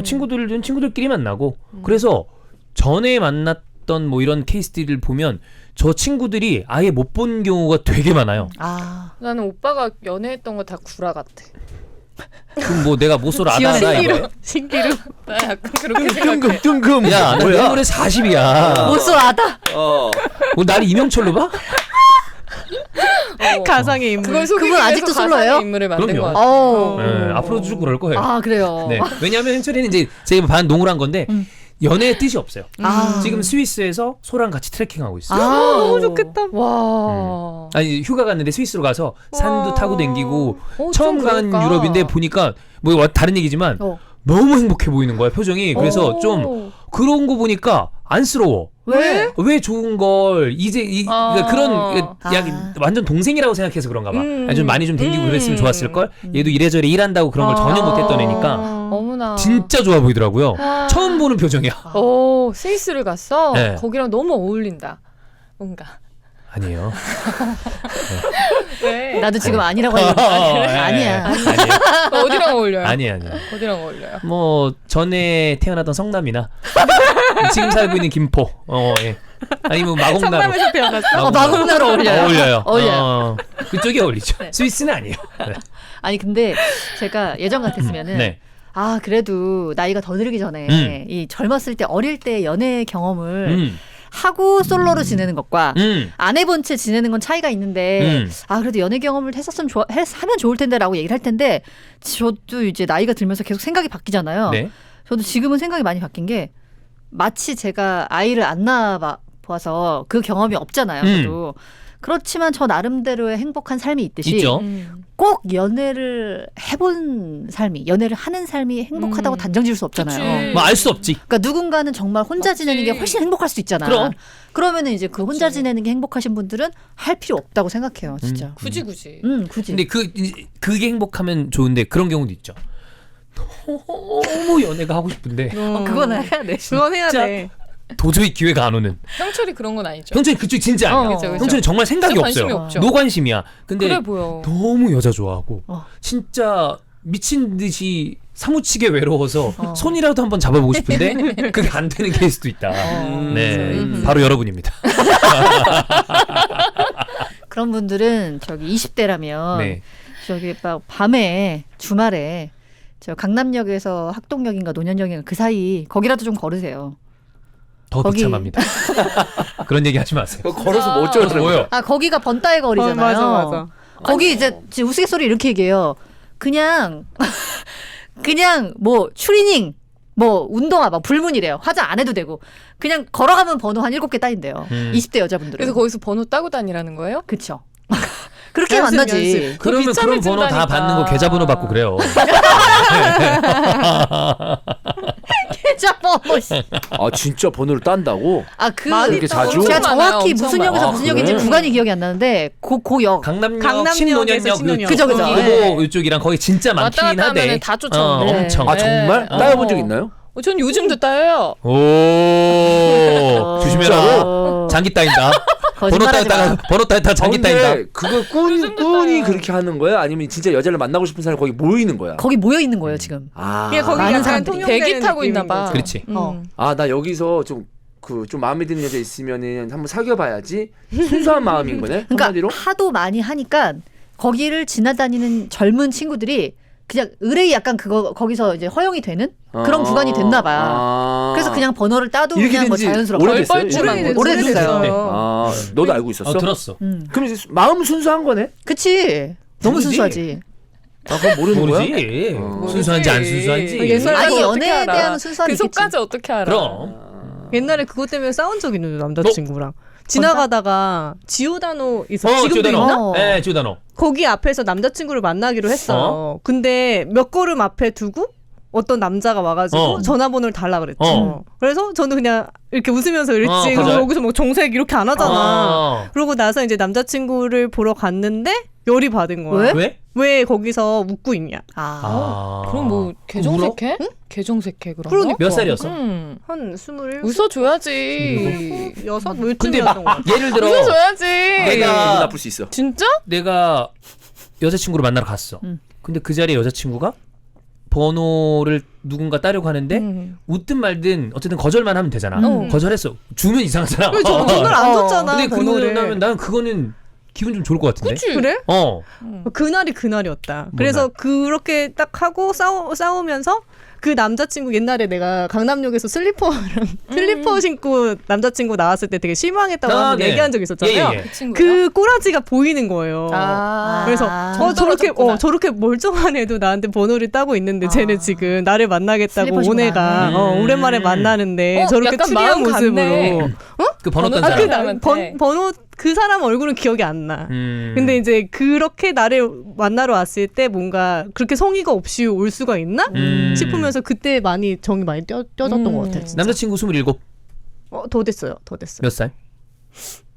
친구들은 친구들끼리 만나고 그래서 전에 만났던 뭐 이런 케이스들을 보면 저 친구들이 아예 못 본 경우가 되게 많아요. 나는 오빠가 연애했던 거 다 구라 같아. 그럼 뭐 내가 못쏠 아다라 이거야? 신기루. 나 약간 그렇게 생각해. 뜬금. 야, 나 뭐야? 내년에 40이야. 못쏠 아다. 뭐 나를 이명철로 봐? 가상의 인물. 그걸 소개하기 그분 위해서 아직도 가상의 솔로예요? 인물을 만든 그럼요. 것 같아. 네, 앞으로도 쭉 그럴 거예요. 그래요. 네. 왜냐하면 행철이는 이제 제가 반농을 한 건데 연애의 뜻이 없어요. 지금 스위스에서 소랑 같이 트레킹하고 있어요. 너무 좋겠다. 와. 아니 휴가 갔는데 스위스로 가서 산도 타고 댕기고 좀 처음 간 그럴까? 유럽인데 보니까 뭐 다른 얘기지만 너무 행복해 보이는 거야 표정이. 그래서 좀 그런 거 보니까 안쓰러워. 왜 좋은 걸 이제 그러니까 그런 완전 동생이라고 생각해서 그런가 봐. 아니, 좀 많이 좀 댕기고 그랬으면 좋았을 걸. 얘도 이래저래 일한다고 그런 걸 전혀 못했던 애니까 어머나. 진짜 좋아 보이더라고요. 처음 보는 표정이야. 스위스를 갔어? 네. 거기랑 너무 어울린다. 뭔가. 아니에요. 왜? 나도 지금 아니라고 하는 거 아니야. 아니에요. 어디랑 어울려요? 아니에요. 어디랑 어울려요? 뭐 전에 태어나던 성남이나 지금 살고 있는 김포, 예. 아니 뭐 마곡나루. 성남에서 태어났어. 마곡나루 어울려요. 어울려요. 그쪽이 어울리죠. 스위스는 아니에요. 네. 아니 근데 제가 예전 같았으면은 네. 그래도 나이가 더 들기 전에 이 젊었을 때 어릴 때 연애 경험을 하고 솔로로 지내는 것과 안 해본 채 지내는 건 차이가 있는데 그래도 연애 경험을 했었으면 하면 좋을 텐데라고 얘기를 할 텐데 저도 이제 나이가 들면서 계속 생각이 바뀌잖아요. 네. 저도 지금은 생각이 많이 바뀐 게 마치 제가 아이를 안 낳아봐서 그 경험이 없잖아요. 저도. 그렇지만 저 나름대로의 행복한 삶이 있듯이 있죠. 꼭 연애를 해본 삶이 연애를 하는 삶이 행복하다고 단정 지을 수 없잖아요. 뭐 알 수 없지. 그러니까 누군가는 정말 혼자 맞지. 지내는 게 훨씬 행복할 수 있잖아. 그럼. 그러면은 이제 그 혼자 지내는 게 행복하신 분들은 할 필요 없다고 생각해요, 진짜. 굳이. 굳이. 근데 그게 행복하면 좋은데 그런 경우도 있죠. 너무 연애가 하고 싶은데 그건 해야 돼. 그건 해야 진짜 돼. 도저히 기회가 안 오는. 형철이 그런 건 아니죠. 형철이 그쪽 진짜 아니야. 그쵸, 그쵸. 형철이 정말 생각이 진짜 없어요. 관심이 없죠. 노관심이야. 근데 그래 보여. 너무 여자 좋아하고 진짜 미친 듯이 사무치게 외로워서 손이라도 한번 잡아보고 싶은데 그게 안 되는 케이스도 있다. 네, 바로 여러분입니다. 그런 분들은 저기 20대라면 네. 저기 막 밤에 주말에 저 강남역에서 학동역인가 논현역인가 그 사이 거기라도 좀 걸으세요. 더 거기- 비참합니다. 그런 얘기 하지 마세요. 그거 걸어서 뭐 어쩌고 뭐요? 아 거기가 번따의 거리잖아요. 맞아. 거기 이제 지금 우스갯소리 이렇게 얘기해요. 그냥 뭐 추리닝 뭐 운동화 막 불문이래요. 화장 안 해도 되고 그냥 걸어가면 번호 한 7개 따인대요. 20대 여자분들은. 그래서 거기서 번호 따고 다니라는 거예요? 그쵸. 그렇게 연습, 만나지. 연습. 그러면 그런 번호 다 비참해진다니까. 받는 거 계좌번호 받고 그래요. 계좌번호. 아 진짜 번호를 딴다고? 아그 그렇게 자주? 제가 엄청 정확히 많아요, 무슨 엄청 역에서 많아요. 무슨 아, 역인지 그래? 구간이 기억이 안 나는데 고역. 강남역에서 신논현역 신논현. 그죠, 그죠. 그리고 이쪽이랑 거기 진짜 왔다 많긴 갔다 하대. 하면은 다 쫓아오네. 엄청. 아 정말? 네. 따여본 적 있나요? 전 요즘도 따여요. 오 조심해라. 장기 따인다. 번호 거짓말하지 따였다가 마. 번호 따였다 장기 따인다. 그거 꾼이 그렇게 하는 거야? 아니면 진짜 여자를 만나고 싶은 사람이 거기 모이는 거야? 거기 모여 있는 거예요 지금. 아, 그냥 거기 많은 약간 사람들이 통용되는 대기 타고 있나 봐. 느낌인 거죠. 그렇지. 어. 아, 나 여기서 좀 마음에 드는 여자 있으면은 한번 사귀어봐야지. 순수한 마음인 거네. 그러니까 한마디로. 하도 많이 하니까 거기를 지나다니는 젊은 친구들이 그냥 의뢰이 약간 거기서 이제 허용이 되는 그런 구간이 됐나 봐. 아. 그래서 그냥 번호를 따도 이렇게 그냥 뭐 된지 자연스럽게. 오래됐어요? 벌벌주만 오래됐어요. 네. 아, 너도 알고 있었어? 들었어. 그럼 이제 마음 순수한 거네? 그치. 너무 모르지. 순수하지. 아, 그럼 모르는 거야? 모르지. 어. 순수한지 안 순수한지. 옛날에 아니 그걸 어떻게 연애에 알아? 대한 순수함이 그 있겠지. 속까지 어떻게 알아? 그럼. 옛날에 그것 때문에 싸운 적 있는데 남자친구랑 지나가다가 지오다노 있어. 지금도 지오다노. 있나? 어. 네, 지오다노. 거기 앞에서 남자친구를 만나기로 했어요. 근데 몇 걸음 앞에 두고 어떤 남자가 와가지고 전화번호를 달라 그랬죠. 그래서 저는 그냥 이렇게 웃으면서 그랬지. 그리고 맞아요. 여기서 뭐 정색 이렇게 안 하잖아. 그러고 나서 이제 남자친구를 보러 갔는데 열이 받은 거야. 왜? 왜 거기서 웃고 있냐? 그럼 뭐 개정색해? 응? 개정색해 그런 거? 몇 살이었어? 한 27? 웃어줘야지. 여섯 근데 물쯤이었던 거 같아. 예를 들어 웃어줘야지. 기분 내가 나쁠 수 있어. 진짜? 내가 여자친구를 만나러 갔어. 근데 그 자리에 여자친구가 번호를 누군가 따려고 하는데 웃든 말든 어쨌든 거절만 하면 되잖아. 거절했어. 주면 이상하잖아. 그래, 저는 번호를 안 줬잖아. 근데 번호를. 그러면 나는 그거는 기분 좀 좋을 것 같은데. 그치? 그래? 그날이 그날이었다. 뭐 그래서 그렇게 딱 하고 싸우면서 그 남자친구 옛날에 내가 강남역에서 슬리퍼 신고 남자친구 나왔을 때 되게 실망했다고 한번 네. 얘기한 적 있었잖아요. 예. 그 친구야? 그 꼬라지가 보이는 거예요. 그래서 정도로 저렇게 졌구나. 저렇게 멀쩡한 애도 나한테 번호를 따고 있는데 쟤네 지금 나를 만나겠다고 슬리퍼 온 신고 애가 나왔네. 오랜만에 만나는데 저렇게 약간 추리한 마음 모습으로 갔네. 그 번호 딴 번호 사람. 사람한테. 번호 그 사람 얼굴은 기억이 안 나. 음. 근데 이제 그렇게 나를 만나러 왔을 때 뭔가 그렇게 성의가 없이 올 수가 있나 싶으면서 그때 많이 정이 많이 떼어졌던 것 같아요. 진짜. 남자친구 27. 더 됐어요. 더 됐어요. 몇 살?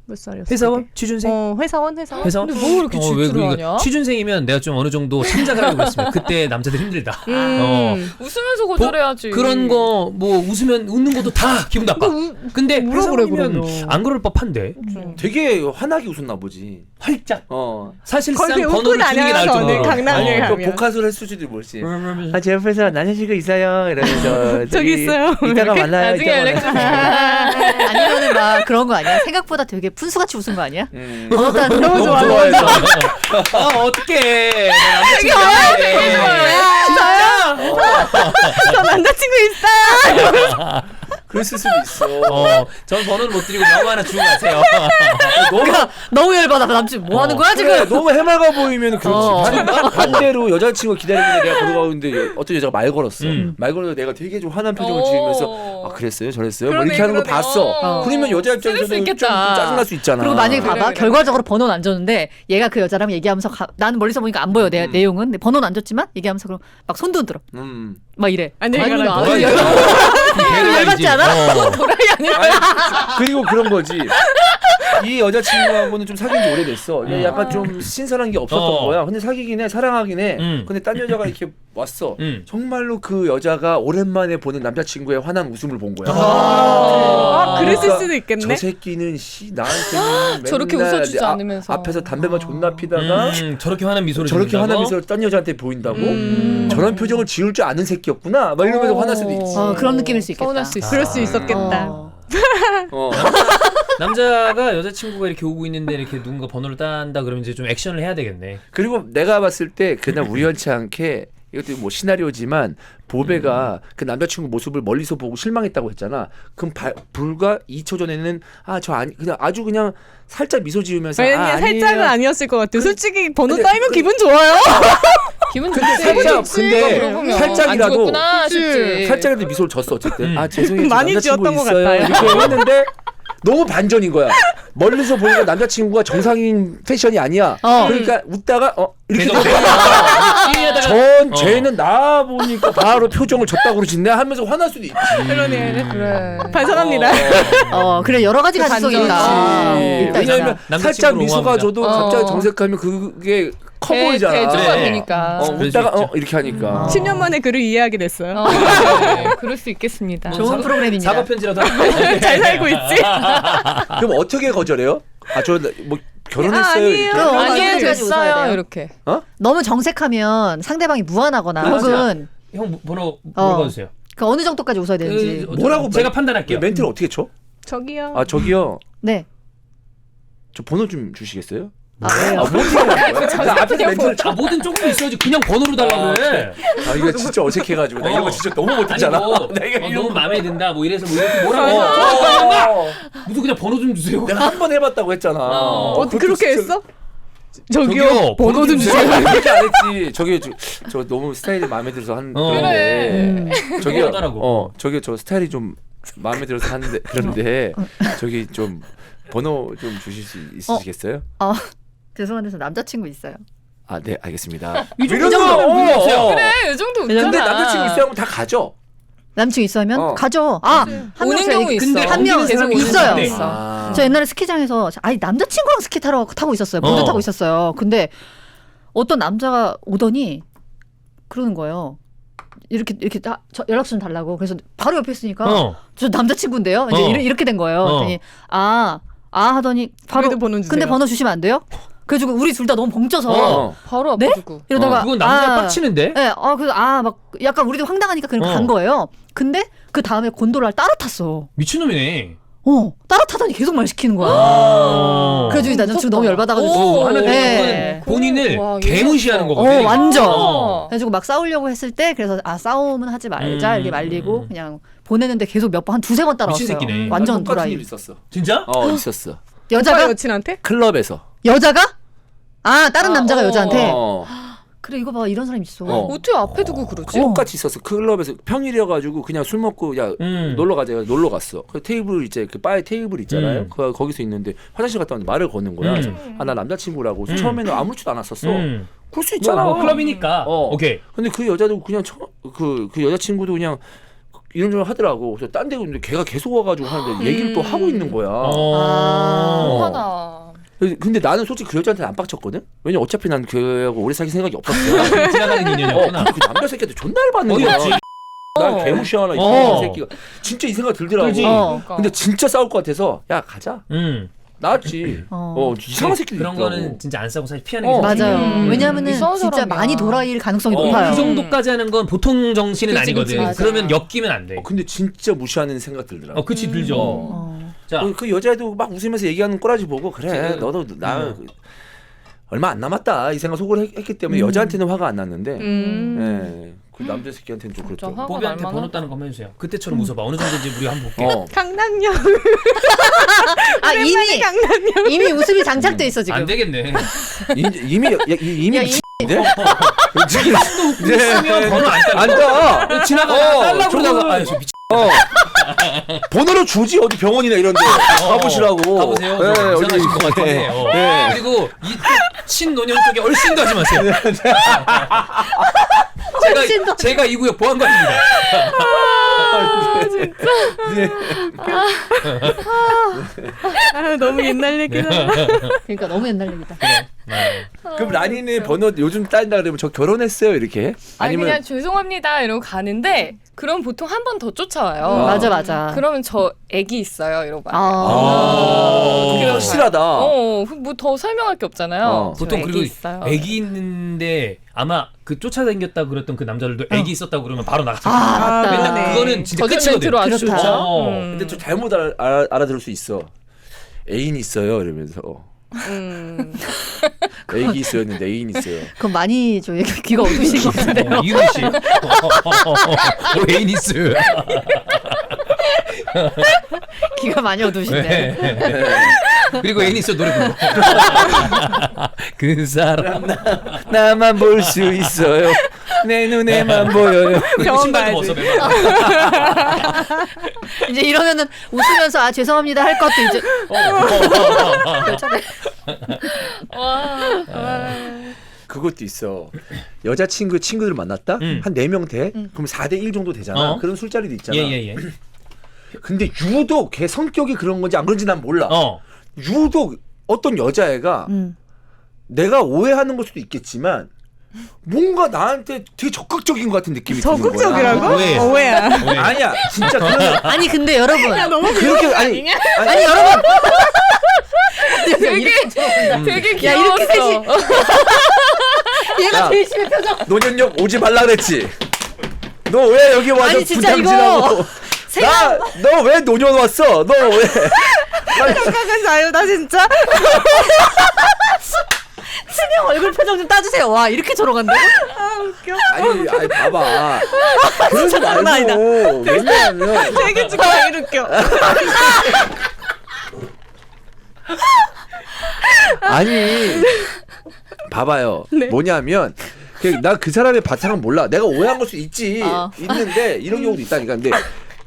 몇 살이었어? 회사원? 취준생? 회사원. 회사원? 근데 뭐 이렇게 왜 질투를 그러니까 하냐? 취준생이면 내가 좀 어느 정도 참작하려고 했으면 그때 남자들 힘들다. 웃으면서 거절해야지. 그런 거 뭐 웃으면 웃는 것도 다 기분 나빠. 근데 뭐라 그래, 회사원이면 그러면. 안 그럴 법한데. 되게 환하게 웃었나 보지. 활짝. 어. 사실상 거기 웃고 번호를 주는 게 나을 다녀서 정도로. 강남역에 그 가면. 복화술 했을 수도 모르지. 제 옆에서 남자친구 있어요. 이러면서 저기 있어요. 이따가 만나요. 나중에 연락 주세요. 아니면은 막 그런 거 아니야? 생각보다 되게 푼수같이 웃은 거 아니야? 번호 따는 너무 좋아. 좋아해서. 아 어떡해. 되게 진짜? 저 남자친구 있어. 그랬을 수도 있어. 전 번호를 못 드리고 명함 하나 주고 가세요. 너무 열받아. 그 남친 뭐 하는 거야 지금? 그래, 너무 해맑아 보이면 그렇지. 반대로 여자친구가 기다리는데 내가 걸어가는데 어떤 여자가 말 걸었어. 말 걸어서 내가 되게 좀 화난 표정을 지으면서 아 그랬어요? 저랬어요? 뭐 이렇게 하는 거 봤어. 그러면 여자 입장에서는 좀 있겠다. 짜증날 수 있잖아. 그리고 만약에 그래, 봐봐 그래. 결과적으로 번호는 안 줬는데 얘가 그 여자랑 얘기하면서 나는 멀리서 보니까 안 보여 내용은 근데 번호는 안 줬지만 얘기하면서 그럼 막 손도 흔들어 막 이래 안녕히 아니, 가라. 아니, 걔를 열받지 않아? 도라이 아니야? 그리고 그런 거지. 이 여자친구하고는 좀 사귄 지 오래됐어. 약간 좀 신선한 게 없었던 거야. 근데 사귀긴 해, 사랑하긴 해. 근데 딴 여자가 이렇게 왔어. 정말로 그 여자가 오랜만에 보는 남자친구의 환한 웃음을 본 거야. 그랬을 수도 있겠네. 저 새끼는 나한테는 저렇게 웃어주지 않으면서 앞에서 담배만 존나 피다가 저렇게 환한 미소를 저렇게 환한 미소를 딴 여자한테 보인다고? 저런 표정을 지을 줄 아는 새끼였구나. 막 이러면서 화날 수도 있지. 그런 느낌일 수 있겠다. 서운할 수 있어. 그럴 수 있었겠다. 남자가 여자친구가 이렇게 오고 있는데 이렇게 누군가 번호를 딴다 그러면 이제 좀 액션을 해야 되겠네. 그리고 내가 봤을 때 그날 우연치 않게 이것도 뭐 시나리오지만 보배가 그 남자친구 모습을 멀리서 보고 실망했다고 했잖아. 그럼 불과 2초 전에는 그냥 아주 그냥 살짝 미소 지으면서 왜냐면 살짝은 아니었을 것 같아요. 솔직히 번호 근데 따이면 기분 좋아요. 기분 근데 좋지. 살짝 근데 물어보면 살짝이라도 안 죽었구나 싶지. 살짝이라도 미소를 졌어 어쨌든. 죄송해요. 많이 남자친구 지었던 것 있어요. 같아요. 이렇게 했는데 너무 반전인 거야. 멀리서 보니까 남자친구가 정상인 패션이 아니야. 그러니까 웃다가 이렇게 쟤는 나 보니까 바로 표정을 졌다고 그러지 하면서 화날 수도 있지. 그러네. 그래. 반성합니다. 그래 여러 가지 가능성이 있다. 왜냐하면 살짝 미소가 옹호합니다. 줘도 갑자기 정색하면 그게 커 보이잖아. 대조가 네. 되니까. 웃다가 이렇게 하니까. 10년 만에 그를 이해하게 됐어요. 네, 그럴 수 있겠습니다. 좋은 프로그램입니다. 사과 편지라도 할까요? 잘 살고 있지. 그럼 어떻게 거절해요? 저 뭐 결혼했어요. 아니에요. 이렇게? 아니에요, 언제까지 웃어야 됐어요. 돼요? 이렇게. 너무 정색하면 상대방이 무안하거나 맞아. 혹은 형 번호 물어봐주세요. 그 어느 정도까지 웃어야 되는지. 뭐라고 제가 판단할게요. 멘트를 어떻게 쳐? 저기요. 저기요. 네. 저 번호 좀 주시겠어요? 왜요? 뭐 어떻게 하는 거야? 앞에서 멘트를 뭐든 조금 있어야지 그냥 번호로 달라고 해. 이거 진짜 어색해가지고 나 이거 진짜 너무 못했잖아. 아니 뭐, 내가 너무 마음에 든다 뭐 이래서 뭐 이렇게 뭐라고 무슨 그냥 번호 좀 주세요. 내가 한 번 해봤다고 했잖아. 그렇게 했어? 저기요, 저기요. 번호 좀 주세요. 그렇게 안 했지. 저기 저 너무 스타일이 마음에 들어서 그런데 저기요. 저기 저 스타일이 좀 마음에 들어서 하는데 그런데 저기 좀 번호 좀 주실 수 있으시겠어요? 죄송한데 저 남자친구 있어요. 네 알겠습니다. 이 정도면 문제 없어요. 그래, 이 정도 웃잖아. 근데 남자친구 있으면 다 가죠. 남친구 있으면 가죠. 한 오는 명 경우 있어. 근데 한 명 계속 있어요. 오는 경우 저 옛날에 스키장에서 남자친구랑 스키 타고 있었어요. 보드 타고 있었어요. 근데 어떤 남자가 오더니 그러는 거예요. 이렇게 저 연락처 좀 달라고. 그래서 바로 옆에 있으니까 저 남자친구인데요. 이제 이렇게 된 거예요. 그랬더니 하더니 바로 번호 주세요. 근데 번호 주시면 안 돼요? 그래가지고 우리 둘 다 너무 벙쪄서 바로 아파주고. 이러다가 그건 남자 빡치는데? 네, 그래서 막 약간 우리도 황당하니까 그냥 간 거예요. 근데 그 다음에 곤돌라를 따라 탔어. 미친놈이네. 따라 타더니 계속 말 시키는 거야. 그래가지고 남자친구 너무 열받아가지고 본인을 와, 개무시하는 거거든. 완전. 그래가지고 막 싸우려고 했을 때 그래서 싸움은 하지 말자 이렇게 말리고 그냥 보내는데 계속 몇 번 한 두세 번 따라왔어요. 미친 새끼네. 완전 똑같은 도라이. 일 있었어. 진짜? 있었어. 여자가 여친한테? 클럽에서. 여자가? 다른 남자가 여자한테. 어. 그래 이거 봐 이런 사람 있어. 어떻게 앞에 두고 그러지? 똑같이 있었어. 클럽에서 평일이어가지고 그냥 술 먹고 놀러 가자. 놀러 갔어. 그 테이블 이제 그 바에 테이블 있잖아요. 거기서 있는데 화장실 갔다 왔는데 말을 거는 거야. 나 남자친구라고. 처음에는 아무렇지도 않았었어. 그럴 수 있잖아. 클럽이니까. 오케이. 근데 그 여자도 그냥 그 여자친구도 그냥 이런저런 하더라고. 그래서 딴 데 있는데 걔가 계속 와가지고 하는데 얘기를 또 하고 있는 거야. 하다. 근데 나는 솔직히 그 여자한테 안 빡쳤거든. 왜냐 어차피 난 그하고 오래 사귈 생각이 없었어. 지나가는 인연이었구나. 그 남자 새끼한테 존나 열받는 거야. 날 개무시하나 이 새끼가. 진짜 이 생각 들더라고. 그러니까. 근데 진짜 싸울 것 같아서 야 가자. 나왔지. 이상한 새끼들 그런 있더라고. 거는 진짜 안 싸고 사실 피하는 게 맞아요. 왜냐하면은 이상한 진짜 사람이야. 많이 돌아일 가능성이 그 높아요. 정도까지 하는 건 보통 정신은 그치, 아니거든. 그치, 맞아. 그러면 엮이면 안 돼. 근데 진짜 무시하는 생각 들더라고. 그치 들죠. 자, 그 여자애도 막 웃으면서 얘기하는 꼬라지 보고 그래 너도 나 얼마 안 남았다 이 생각 속으로 했기 때문에 여자한테는 화가 안 났는데 그 남자 새끼한테는 좀 그렇죠. 화가 보비한테 날만한- 번호 따는 거 한번 해주세요. 그때처럼 웃어봐. 어느 정도인지 우리 한번 볼게요. 강남역. 이미 강남역. 이미 웃음이 장착돼 있어 지금. 안 되겠네. 이미 미친데? 웃으면 번호 안 따. 안다. 지나가다가 딸라고 그러다가 저 미친. 번호를 주지 어디 병원이나 이런데 가보시라고. 가보세요. 네, 이상하신 것 어디- 같아요. 네. 그리고 이 신노년 쪽에 얼씬도 하지 마세요. 제가 이 구역 보안관입니다. 진짜. 네. 너무 옛날 얘기다. 그러니까 너무 옛날 얘기다. 그럼 라니네 번호 요즘 따진다 그러면 저 결혼했어요 이렇게? 아니 그냥 죄송합니다 이러고 가는데 그럼 보통 한 번 더 쫓아와요. 맞아. 그러면 저 애기 있어요 이러고 말해요. 그게 확실하다. 뭐 더 설명할 게 없잖아요. 저 보통 애기 그리고 있어요. 애기 있는데 아마 그 쫓아다녔다 그랬던 그 남자들도 애기 있었다고 그러면 바로 나갔어. 맞다. 맨날 네. 그거는 진짜 거짓 끝이거든. 멘트로 아주 그렇다. 좋죠. 근데 좀 잘못 알아들을 수 있어. 애인 있어요 이러면서. 애기 있어였는데 애인 있어요. 그럼 많이 좀 귀가 어두우신 것 같은데요. 이은희 씨. 에이니스. 귀가 많이 어두우시네. 네. 그리고 에이니스 노래 부르고. 그 사람 나만 볼 수 있어요. 내 눈에만 보여요. 병원 신발도 가야지. 벗어 맨날. 이제 이러면은 웃으면서 아 죄송합니다 할 것도 이제 그것도 있어. 여자친구 친구들 만났다? 한 4명 돼? 그럼 4대1 정도 되잖아. 그런 술자리도 있잖아. 예예예. 근데 유독 걔 성격이 그런 건지 안 그런지 난 몰라. 유독 어떤 여자애가 내가 오해하는 걸 수도 있겠지만 뭔가 나한테 되게 적극적인 것 같은 느낌이 드는 거야. 적극적이라고? 오해. 오해야. 아니야. 진짜 그런 아니 근데 여러분 너무 그렇게 아니 여러분 되게 귀여웠어. 이렇게 셋이 얘가 야. 제일 심해 표정. 노년역 오지 말라 그랬지. 너 왜 여기 와서 아니, 진짜 분탕질하고 너 왜 노년 왔어? 너 왜? 생각은 자유다 진짜. 신영 얼굴 표정 좀 따주세요. 와 이렇게 조롱한다고? 아 웃겨. 아니 봐봐. 그러지 장난 아니다. 말고 왜냐하면 되게 지금 왜 웃겨. 아니 봐봐요. 네. 뭐냐면 나 그 사람의 바탕은 몰라. 내가 오해한 걸 수 있지. 있는데 이런 경우도 있다니까. 근데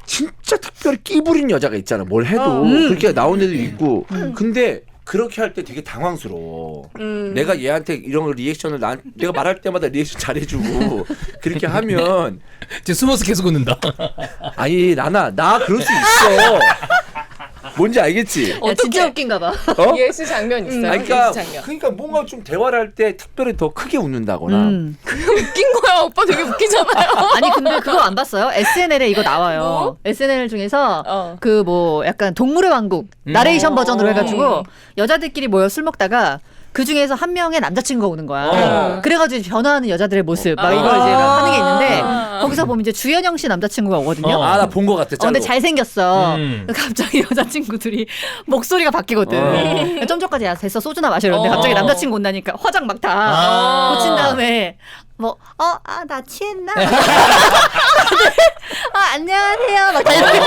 진짜 특별히 끼부린 여자가 있잖아. 뭘 해도 그렇게 나온 애도 있고. 근데 그렇게 할 때 되게 당황스러워. 내가 얘한테 이런 리액션을 내가 말할 때마다 리액션 잘해주고 그렇게 하면 지금 숨어서 계속 웃는다. 아니 나 그럴 수 있어. 뭔지 알겠지? 야, 진짜 웃긴가 봐. 어? 예시 장면 있어요. 아니, 그러니까, 예시 장면. 그러니까 뭔가 좀 대화를 할 때 특별히 더 크게 웃는다거나. 웃긴 거야. 오빠 되게 웃기잖아요. 아니 근데 그거 안 봤어요? SNL에 이거 나와요. 뭐? SNL 중에서 어. 그 뭐 약간 동물의 왕국 나레이션 버전으로 해가지고 여자들끼리 모여 술 먹다가 그 중에서 한 명의 남자친구가 오는 거야. 그래가지고 이제 변화하는 여자들의 모습 막 이걸 이제 막 하는 게 있는데 거기서 보면 이제 주현영 씨 남자친구가 오거든요. 나 본 거 같아. 근데 잘생겼어. 음. 갑자기 여자친구들이 목소리가 바뀌거든. 좀 전까지 야 됐어 소주나 마셔 이러는데 갑자기 남자친구 온다니까 화장 막 다 고친 다음에 나 취했나? 안녕하세요. 막 다 이렇게.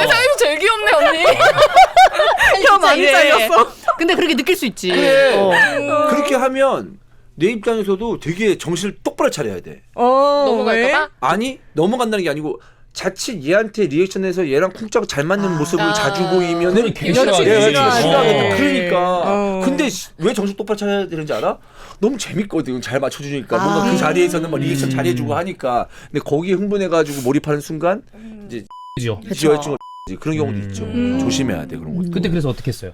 세상에서 제일 귀엽네 언니. 혀 많이 잘렸어. 근데 그렇게 느낄 수 있지. 그래. 그렇게 하면 내 입장에서도 되게 정신을 똑바로 차려야 돼. 넘어갈까봐? 아니 넘어간다는 게 아니고 자칫 얘한테 리액션에서 얘랑 쿵짝 잘 맞는 모습을 자주 보이면은 되게 싫어하지. 싫어하겠다. 어. 그러니까. 근데 왜 정신 똑바로 차려야 되는지 알아? 너무 재밌거든. 잘 맞춰주니까 뭔가 그 자리에서는 막 리액션 잘해주고 하니까. 근데 거기에 흥분해가지고 몰입하는 순간 이제 그죠. 지혈증 그런 경우도 있죠. 조심해야 돼 그런 것도. 근데 그래서 어떻게 했어요?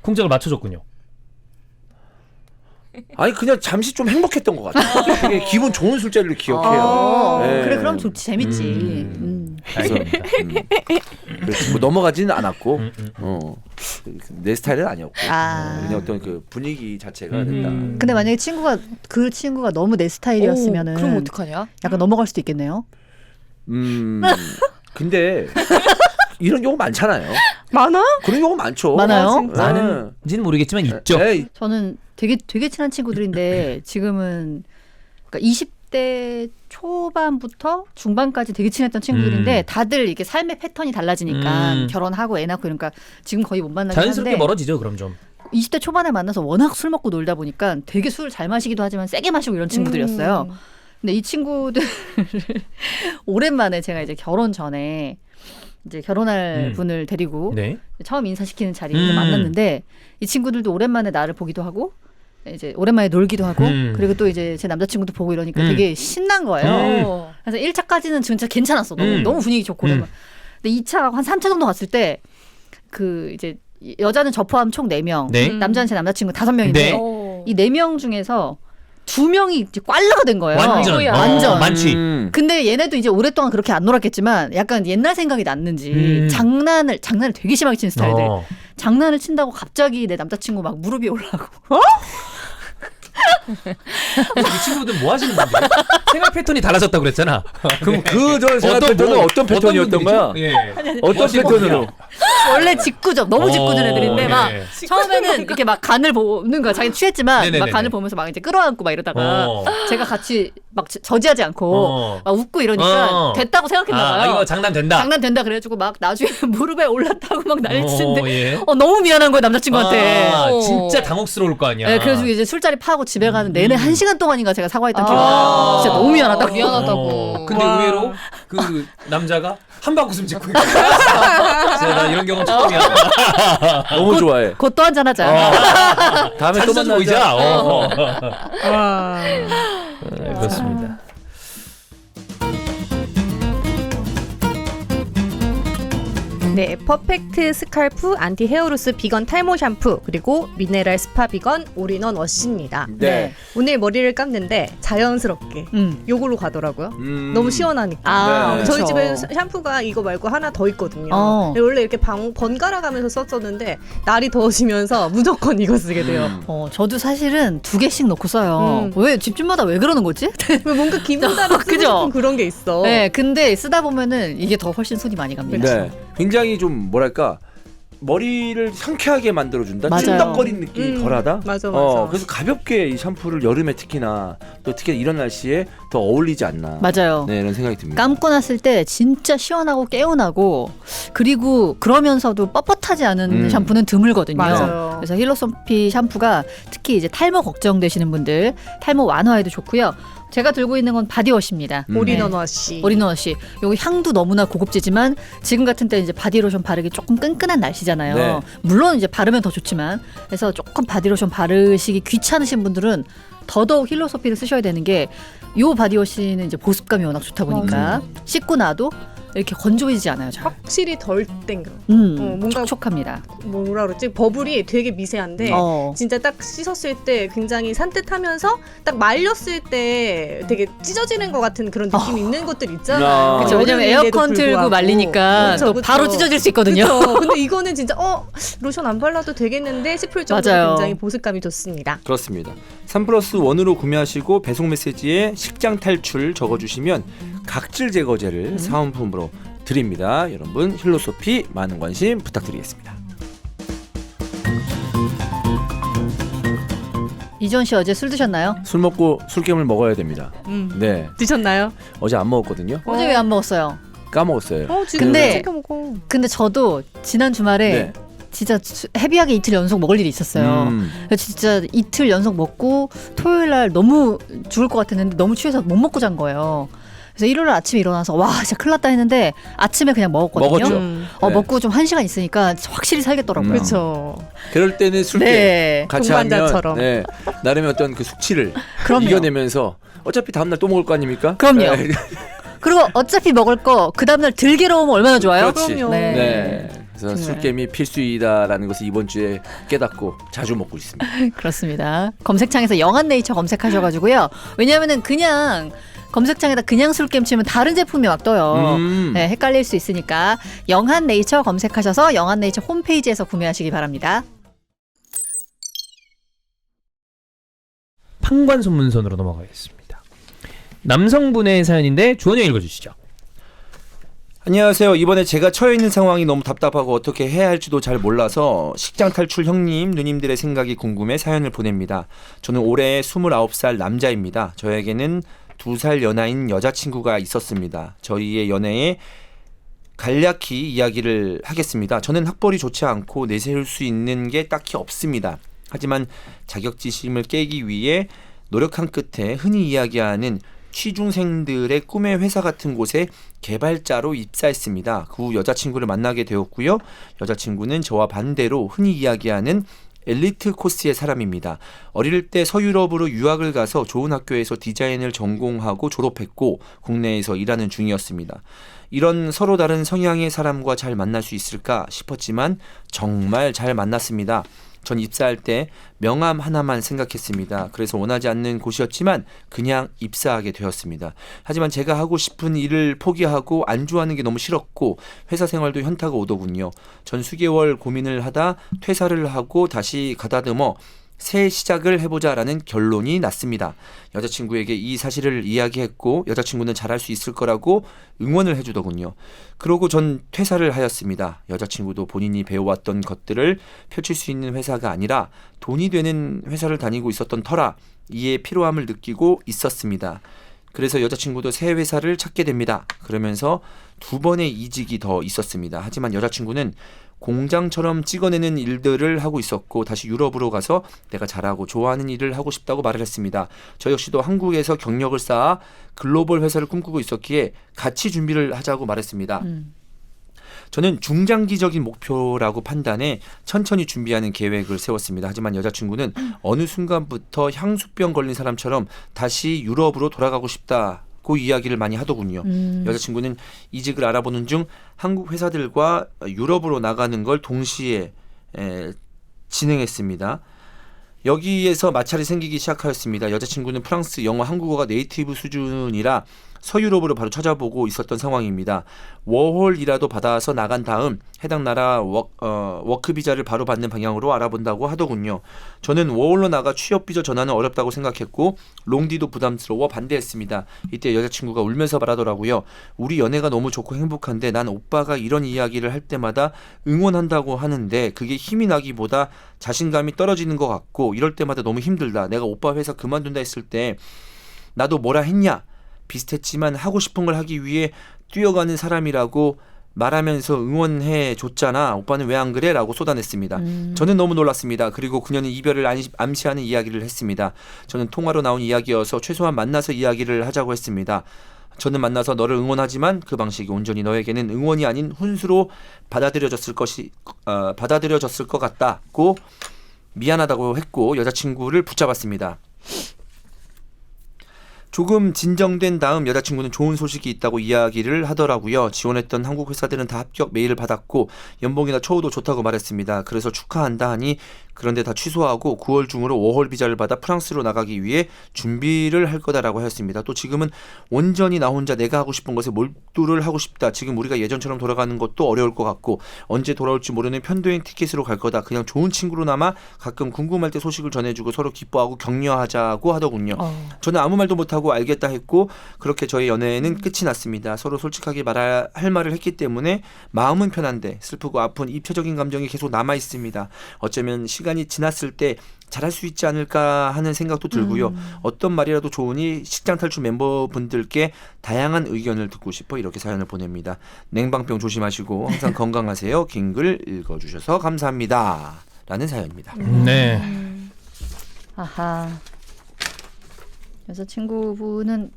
쿵짝을 맞춰줬군요. 아니 그냥 잠시 좀 행복했던 것 같아. 되게 기분 좋은 술자리를 기억해요. 네. 그래 그럼 좋지 재밌지. 알겠습니다. 그래서 뭐 넘어가지는 않았고 내 스타일은 아니었고 그냥 어떤 그 분위기 자체가 됐다. 근데 만약에 그 친구가 너무 내 스타일이었으면은 그럼 어떡하냐? 약간 넘어갈 수도 있겠네요. 근데 이런 경우 많잖아요. 많아? 그런 경우 많죠. 많아요? 많은지는 모르겠지만 있죠. 에이, 저는 되게 친한 친구들인데 지금은 그러니까 20대 초반부터 중반까지 되게 친했던 친구들인데 다들 이게 삶의 패턴이 달라지니까 결혼하고 애 낳고 이러니까 지금 거의 못 만나긴 자연스럽게 하는데 멀어지죠. 그럼 좀. 20대 초반에 만나서 워낙 술 먹고 놀다 보니까 되게 술 잘 마시기도 하지만 세게 마시고 이런 친구들이었어요. 근데 이 친구들 오랜만에 제가 이제 결혼 전에 이제 결혼할 분을 데리고 네. 처음 인사시키는 자리에서 만났는데 이 친구들도 오랜만에 나를 보기도 하고 이제 오랜만에 놀기도 하고 그리고 또 이제 제 남자친구도 보고 이러니까 되게 신난 거예요. 그래서 1차까지는 진짜 괜찮았어. 너무 분위기 좋고. 근데 2차 한 3차 정도 갔을 때 그 이제 여자는 저 포함 총 4명, 네. 남자는 제 남자친구 5명인데 네. 이 4명 중에서 2명이 이제 꽐라가 된 거예요. 완전. 완전. 만취. 근데 얘네도 이제 오랫동안 그렇게 안 놀았겠지만 약간 옛날 생각이 났는지 장난을 되게 심하게 치는 스타일들. 장난을 친다고 갑자기 내 남자친구 막 무릎 위에 올라가고. 이 친구들 뭐 하시는 건데? 생활 패턴이 달라졌다고 그랬잖아. 그럼 그 생활 패턴은 어떤 패턴이었던 거야? 예. 어떤 패턴으로? 원래 직구적 너무 직구준 애들인데 막 네. 처음에는 이렇게 막 간을 보는 거야. 자기는 취했지만 네네네네. 막 간을 보면서 막 이제 끌어안고 막 이러다가 제가 같이 막 저지하지 않고 막 웃고 이러니까 됐다고 생각했나 봐요. 이거 장난 된다. 장난 된다 그래가지고 막 나중에 무릎에 올랐다고 막 난리치는데 예. 너무 미안한 거예요 남자친구한테. 진짜 당혹스러울 거 아니야. 네, 그래가지고 이제 술자리 파고 집에 가는 내내 1시간 동안인가 제가 사과했던 기억이 진짜 너무 미안하다고. 미안하다고. 근데 의외로 그 남자가 한방 웃음 짓고 있고. 나 이런 경험 처음이야. 너무 좋아해. 곧 또 한잔 하자. 다음에 또 잔소리 만나자. 보이자. 와. 그렇습니다. 네, 퍼펙트 스칼프 안티 헤어로스 비건 탈모 샴푸 그리고 미네랄 스파 비건 올인원 워시입니다. 네. 오늘 머리를 감는데 자연스럽게 요걸로 가더라고요. 너무 시원하니까. 네. 저희 그렇죠. 집에 샴푸가 이거 말고 하나 더 있거든요. 어. 원래 이렇게 번갈아 가면서 썼었는데 날이 더워지면서 무조건 이거 쓰게 돼요. 저도 사실은 2개씩 놓고 써요. 왜 집집마다 왜 그러는 거지? 뭔가 기분 따라 쓰고 그죠? 싶은 그런 게 있어. 네, 근데 쓰다 보면은 이게 더 훨씬 손이 많이 갑니다. 네. 굉장히 좀 뭐랄까 머리를 상쾌하게 만들어준다. 맞아요. 찐덕거린 느낌이 덜하다. 맞아. 그래서 가볍게 이 샴푸를 여름에 특히나 또 특히 이런 날씨에 더 어울리지 않나. 맞아요. 네, 이런 생각이 듭니다. 감고 났을 때 진짜 시원하고 개운하고 그리고 그러면서도 뻣뻣하지 않은 샴푸는 드물거든요. 맞아요. 그래서 힐로소피 샴푸가 특히 이제 탈모 걱정되시는 분들 탈모 완화에도 좋고요. 제가 들고 있는 건 바디워시입니다. 올인원 워시. 올인원 워시. 요거 향도 너무나 고급지지만 지금 같은 때 이제 바디로션 바르기 조금 끈끈한 날씨잖아요. 네. 물론 이제 바르면 더 좋지만 그래서 조금 바디로션 바르시기 귀찮으신 분들은 더더욱 힐로소피를 쓰셔야 되는 게 요 바디워시는 이제 보습감이 워낙 좋다 보니까 씻고 나도 이렇게 건조해지지 않아요. 잘. 확실히 덜 땡겨. 뭔가 촉촉합니다. 뭐라 그러지? 버블이 되게 미세한데 진짜 딱 씻었을 때 굉장히 산뜻하면서 딱 말렸을 때 되게 찢어지는 것 같은 그런 느낌이 있는 것들 있잖아요. 그렇죠. 왜냐면 에어컨 틀고 말리니까 그쵸, 또 그쵸. 바로 찢어질 수 있거든요. 그쵸. 근데 이거는 진짜 로션 안 발라도 되겠는데 싶을 정도로 맞아요. 굉장히 보습감이 좋습니다. 그렇습니다. 3+1으로 구매하시고 배송 메시지에 식장 탈출 적어주시면 각질 제거제를 사은품으로 드립니다. 여러분 힐로소피 많은 관심 부탁드리겠습니다. 이전 씨 어제 술 드셨나요? 술 먹고 술겜을 먹어야 됩니다. 네, 드셨나요? 어제 안 먹었거든요. 어제 왜 안 먹었어요? 까먹었어요. 지금 근데- 챙겨 먹어. 근데 저도 지난 주말에 네. 진짜 헤비하게 이틀 연속 먹을 일이 있었어요. 그래서 진짜 이틀 연속 먹고 토요일 날 너무 죽을 것 같았는데 너무 취해서 못 먹고 잔 거예요. 그래서 일요일 아침에 일어나서 와 진짜 큰일 났다 했는데 아침에 그냥 먹었거든요. 먹었죠. 네. 먹고 좀 1시간 있으니까 확실히 살겠더라고요. 그렇죠. 그럴 때는 술겜 네. 같이 하면 동반자처럼. 네, 나름의 어떤 그 숙취를 그럼요. 이겨내면서 어차피 다음날 또 먹을 거 아닙니까? 그럼요. 네. 그리고 어차피 먹을 거 그 다음날 덜 괴로우면 얼마나 좋아요? 그렇지. 그럼요. 네. 네. 그래서 정말. 술겜이 필수이다라는 것을 이번 주에 깨닫고 자주 먹고 있습니다. 그렇습니다. 검색창에서 영한네이처 검색하셔가지고요. 왜냐하면은 그냥 검색창에다 그냥 술겜 치면 다른 제품이 막 떠요. 네, 헷갈릴 수 있으니까 영한네이처 검색하셔서 영한네이처 홈페이지에서 구매하시기 바랍니다. 판관소문선으로 넘어가겠습니다. 남성분의 사연인데 주원이 읽어주시죠. 안녕하세요. 이번에 제가 처해 있는 상황이 너무 답답하고 어떻게 해야 할지도 잘 몰라서 식장 탈출 형님, 누님들의 생각이 궁금해 사연을 보냅니다. 저는 올해 29살 남자입니다. 저에게는 2살 연하인 여자친구가 있었습니다. 저희의 연애에 간략히 이야기를 하겠습니다. 저는 학벌이 좋지 않고 내세울 수 있는 게 딱히 없습니다. 하지만 자격지심을 깨기 위해 노력한 끝에 흔히 이야기하는 취중생들의 꿈의 회사 같은 곳에 개발자로 입사했습니다. 그 후 여자친구를 만나게 되었고요. 여자친구는 저와 반대로 흔히 이야기하는 엘리트 코스의 사람입니다. 어릴 때 서유럽으로 유학을 가서 좋은 학교에서 디자인을 전공하고 졸업했고 국내에서 일하는 중이었습니다. 이런 서로 다른 성향의 사람과 잘 만날 수 있을까 싶었지만 정말 잘 만났습니다. 전 입사할 때 명함 하나만 생각했습니다. 그래서 원하지 않는 곳이었지만 그냥 입사하게 되었습니다. 하지만 제가 하고 싶은 일을 포기하고 안주하는 게 너무 싫었고 회사 생활도 현타가 오더군요. 전 수개월 고민을 하다 퇴사를 하고 다시 가다듬어 새 시작을 해보자라는 결론이 났습니다. 여자친구에게 이 사실을 이야기했고 여자친구는 잘할 수 있을 거라고 응원을 해주더군요. 그러고 전 퇴사를 하였습니다. 여자친구도 본인이 배워왔던 것들을 펼칠 수 있는 회사가 아니라 돈이 되는 회사를 다니고 있었던 터라 이에 필요함을 느끼고 있었습니다. 그래서 여자친구도 새 회사를 찾게 됩니다. 그러면서 2번의 이직이 더 있었습니다. 하지만 여자친구는 공장처럼 찍어내는 일들을 하고 있었고 다시 유럽으로 가서 내가 잘하고 좋아하는 일을 하고 싶다고 말을 했습니다. 저 역시도 한국에서 경력을 쌓아 글로벌 회사를 꿈꾸고 있었기에 같이 준비를 하자고 말했습니다. 저는 중장기적인 목표라고 판단해 천천히 준비하는 계획을 세웠습니다. 하지만 여자친구는 어느 순간부터 향수병 걸린 사람처럼 다시 유럽으로 돌아가고 싶다고 이야기를 많이 하더군요. 여자친구는 이직을 알아보는 중 한국 회사들과 유럽으로 나가는 걸 동시에 진행했습니다. 여기에서 마찰이 생기기 시작하였습니다. 여자친구는 프랑스, 영어, 한국어가 네이티브 수준이라 서유럽으로 바로 찾아보고 있었던 상황입니다. 워홀이라도 받아서 나간 다음 해당 나라 워크 비자를 바로 받는 방향으로 알아본다고 하더군요. 저는 워홀로 나가 취업 비자 전환은 어렵다고 생각했고 롱디도 부담스러워 반대했습니다. 이때 여자친구가 울면서 말하더라고요. 우리 연애가 너무 좋고 행복한데 난 오빠가 이런 이야기를 할 때마다 응원한다고 하는데 그게 힘이 나기보다 자신감이 떨어지는 것 같고 이럴 때마다 너무 힘들다. 내가 오빠 회사 그만둔다 했을 때 나도 뭐라 했냐? 비슷했지만 하고 싶은 걸 하기 위해 뛰어가는 사람이라고 말하면서 응원해 줬잖아. 오빠는 왜 안 그래? 라고 쏟아냈습니다. 저는 너무 놀랐습니다. 그리고 그녀는 이별을 암시하는 이야기를 했습니다. 저는 통화로 나온 이야기여서 최소한 만나서 이야기를 하자고 했습니다. 저는 만나서 너를 응원하지만 그 방식이 온전히 너에게는 응원이 아닌 훈수로 받아들여졌을 것 같다고 미안하다고 했고 여자친구를 붙잡았습니다. 조금 진정된 다음 여자친구는 좋은 소식이 있다고 이야기를 하더라고요. 지원했던 한국 회사들은 다 합격 메일을 받았고 연봉이나 처우도 좋다고 말했습니다. 그래서 축하한다 하니 그런데 다 취소하고 9월 중으로 워홀 비자를 받아 프랑스로 나가기 위해 준비를 할 거다라고 하였습니다. 또 지금은 온전히 나 혼자 내가 하고 싶은 것에 몰두를 하고 싶다. 지금 우리가 예전처럼 돌아가는 것도 어려울 것 같고 언제 돌아올지 모르는 편도행 티켓으로 갈 거다. 그냥 좋은 친구로 남아 가끔 궁금할 때 소식을 전해주고 서로 기뻐하고 격려하자고 하더군요. 저는 아무 말도 못하고 알겠다 했고 그렇게 저의 연애는 끝이 났습니다. 서로 솔직하게 할 말을 했기 때문에 마음은 편한데 슬프고 아픈 입체적인 감정이 계속 남아 있습니다. 어쩌면 시간이 지났을 때 잘할 수 있지 않을까 하는 생각도 들고요. 어떤 말이라도 좋으니 식장 탈출 멤버분들께 다양한 의견을 듣고 싶어 이렇게 사연을 보냅니다. 냉방병 조심하시고 항상 건강하세요. 긴 글 읽어주셔서 감사합니다. 라는 사연입니다. 네. 아하. 여자친구분은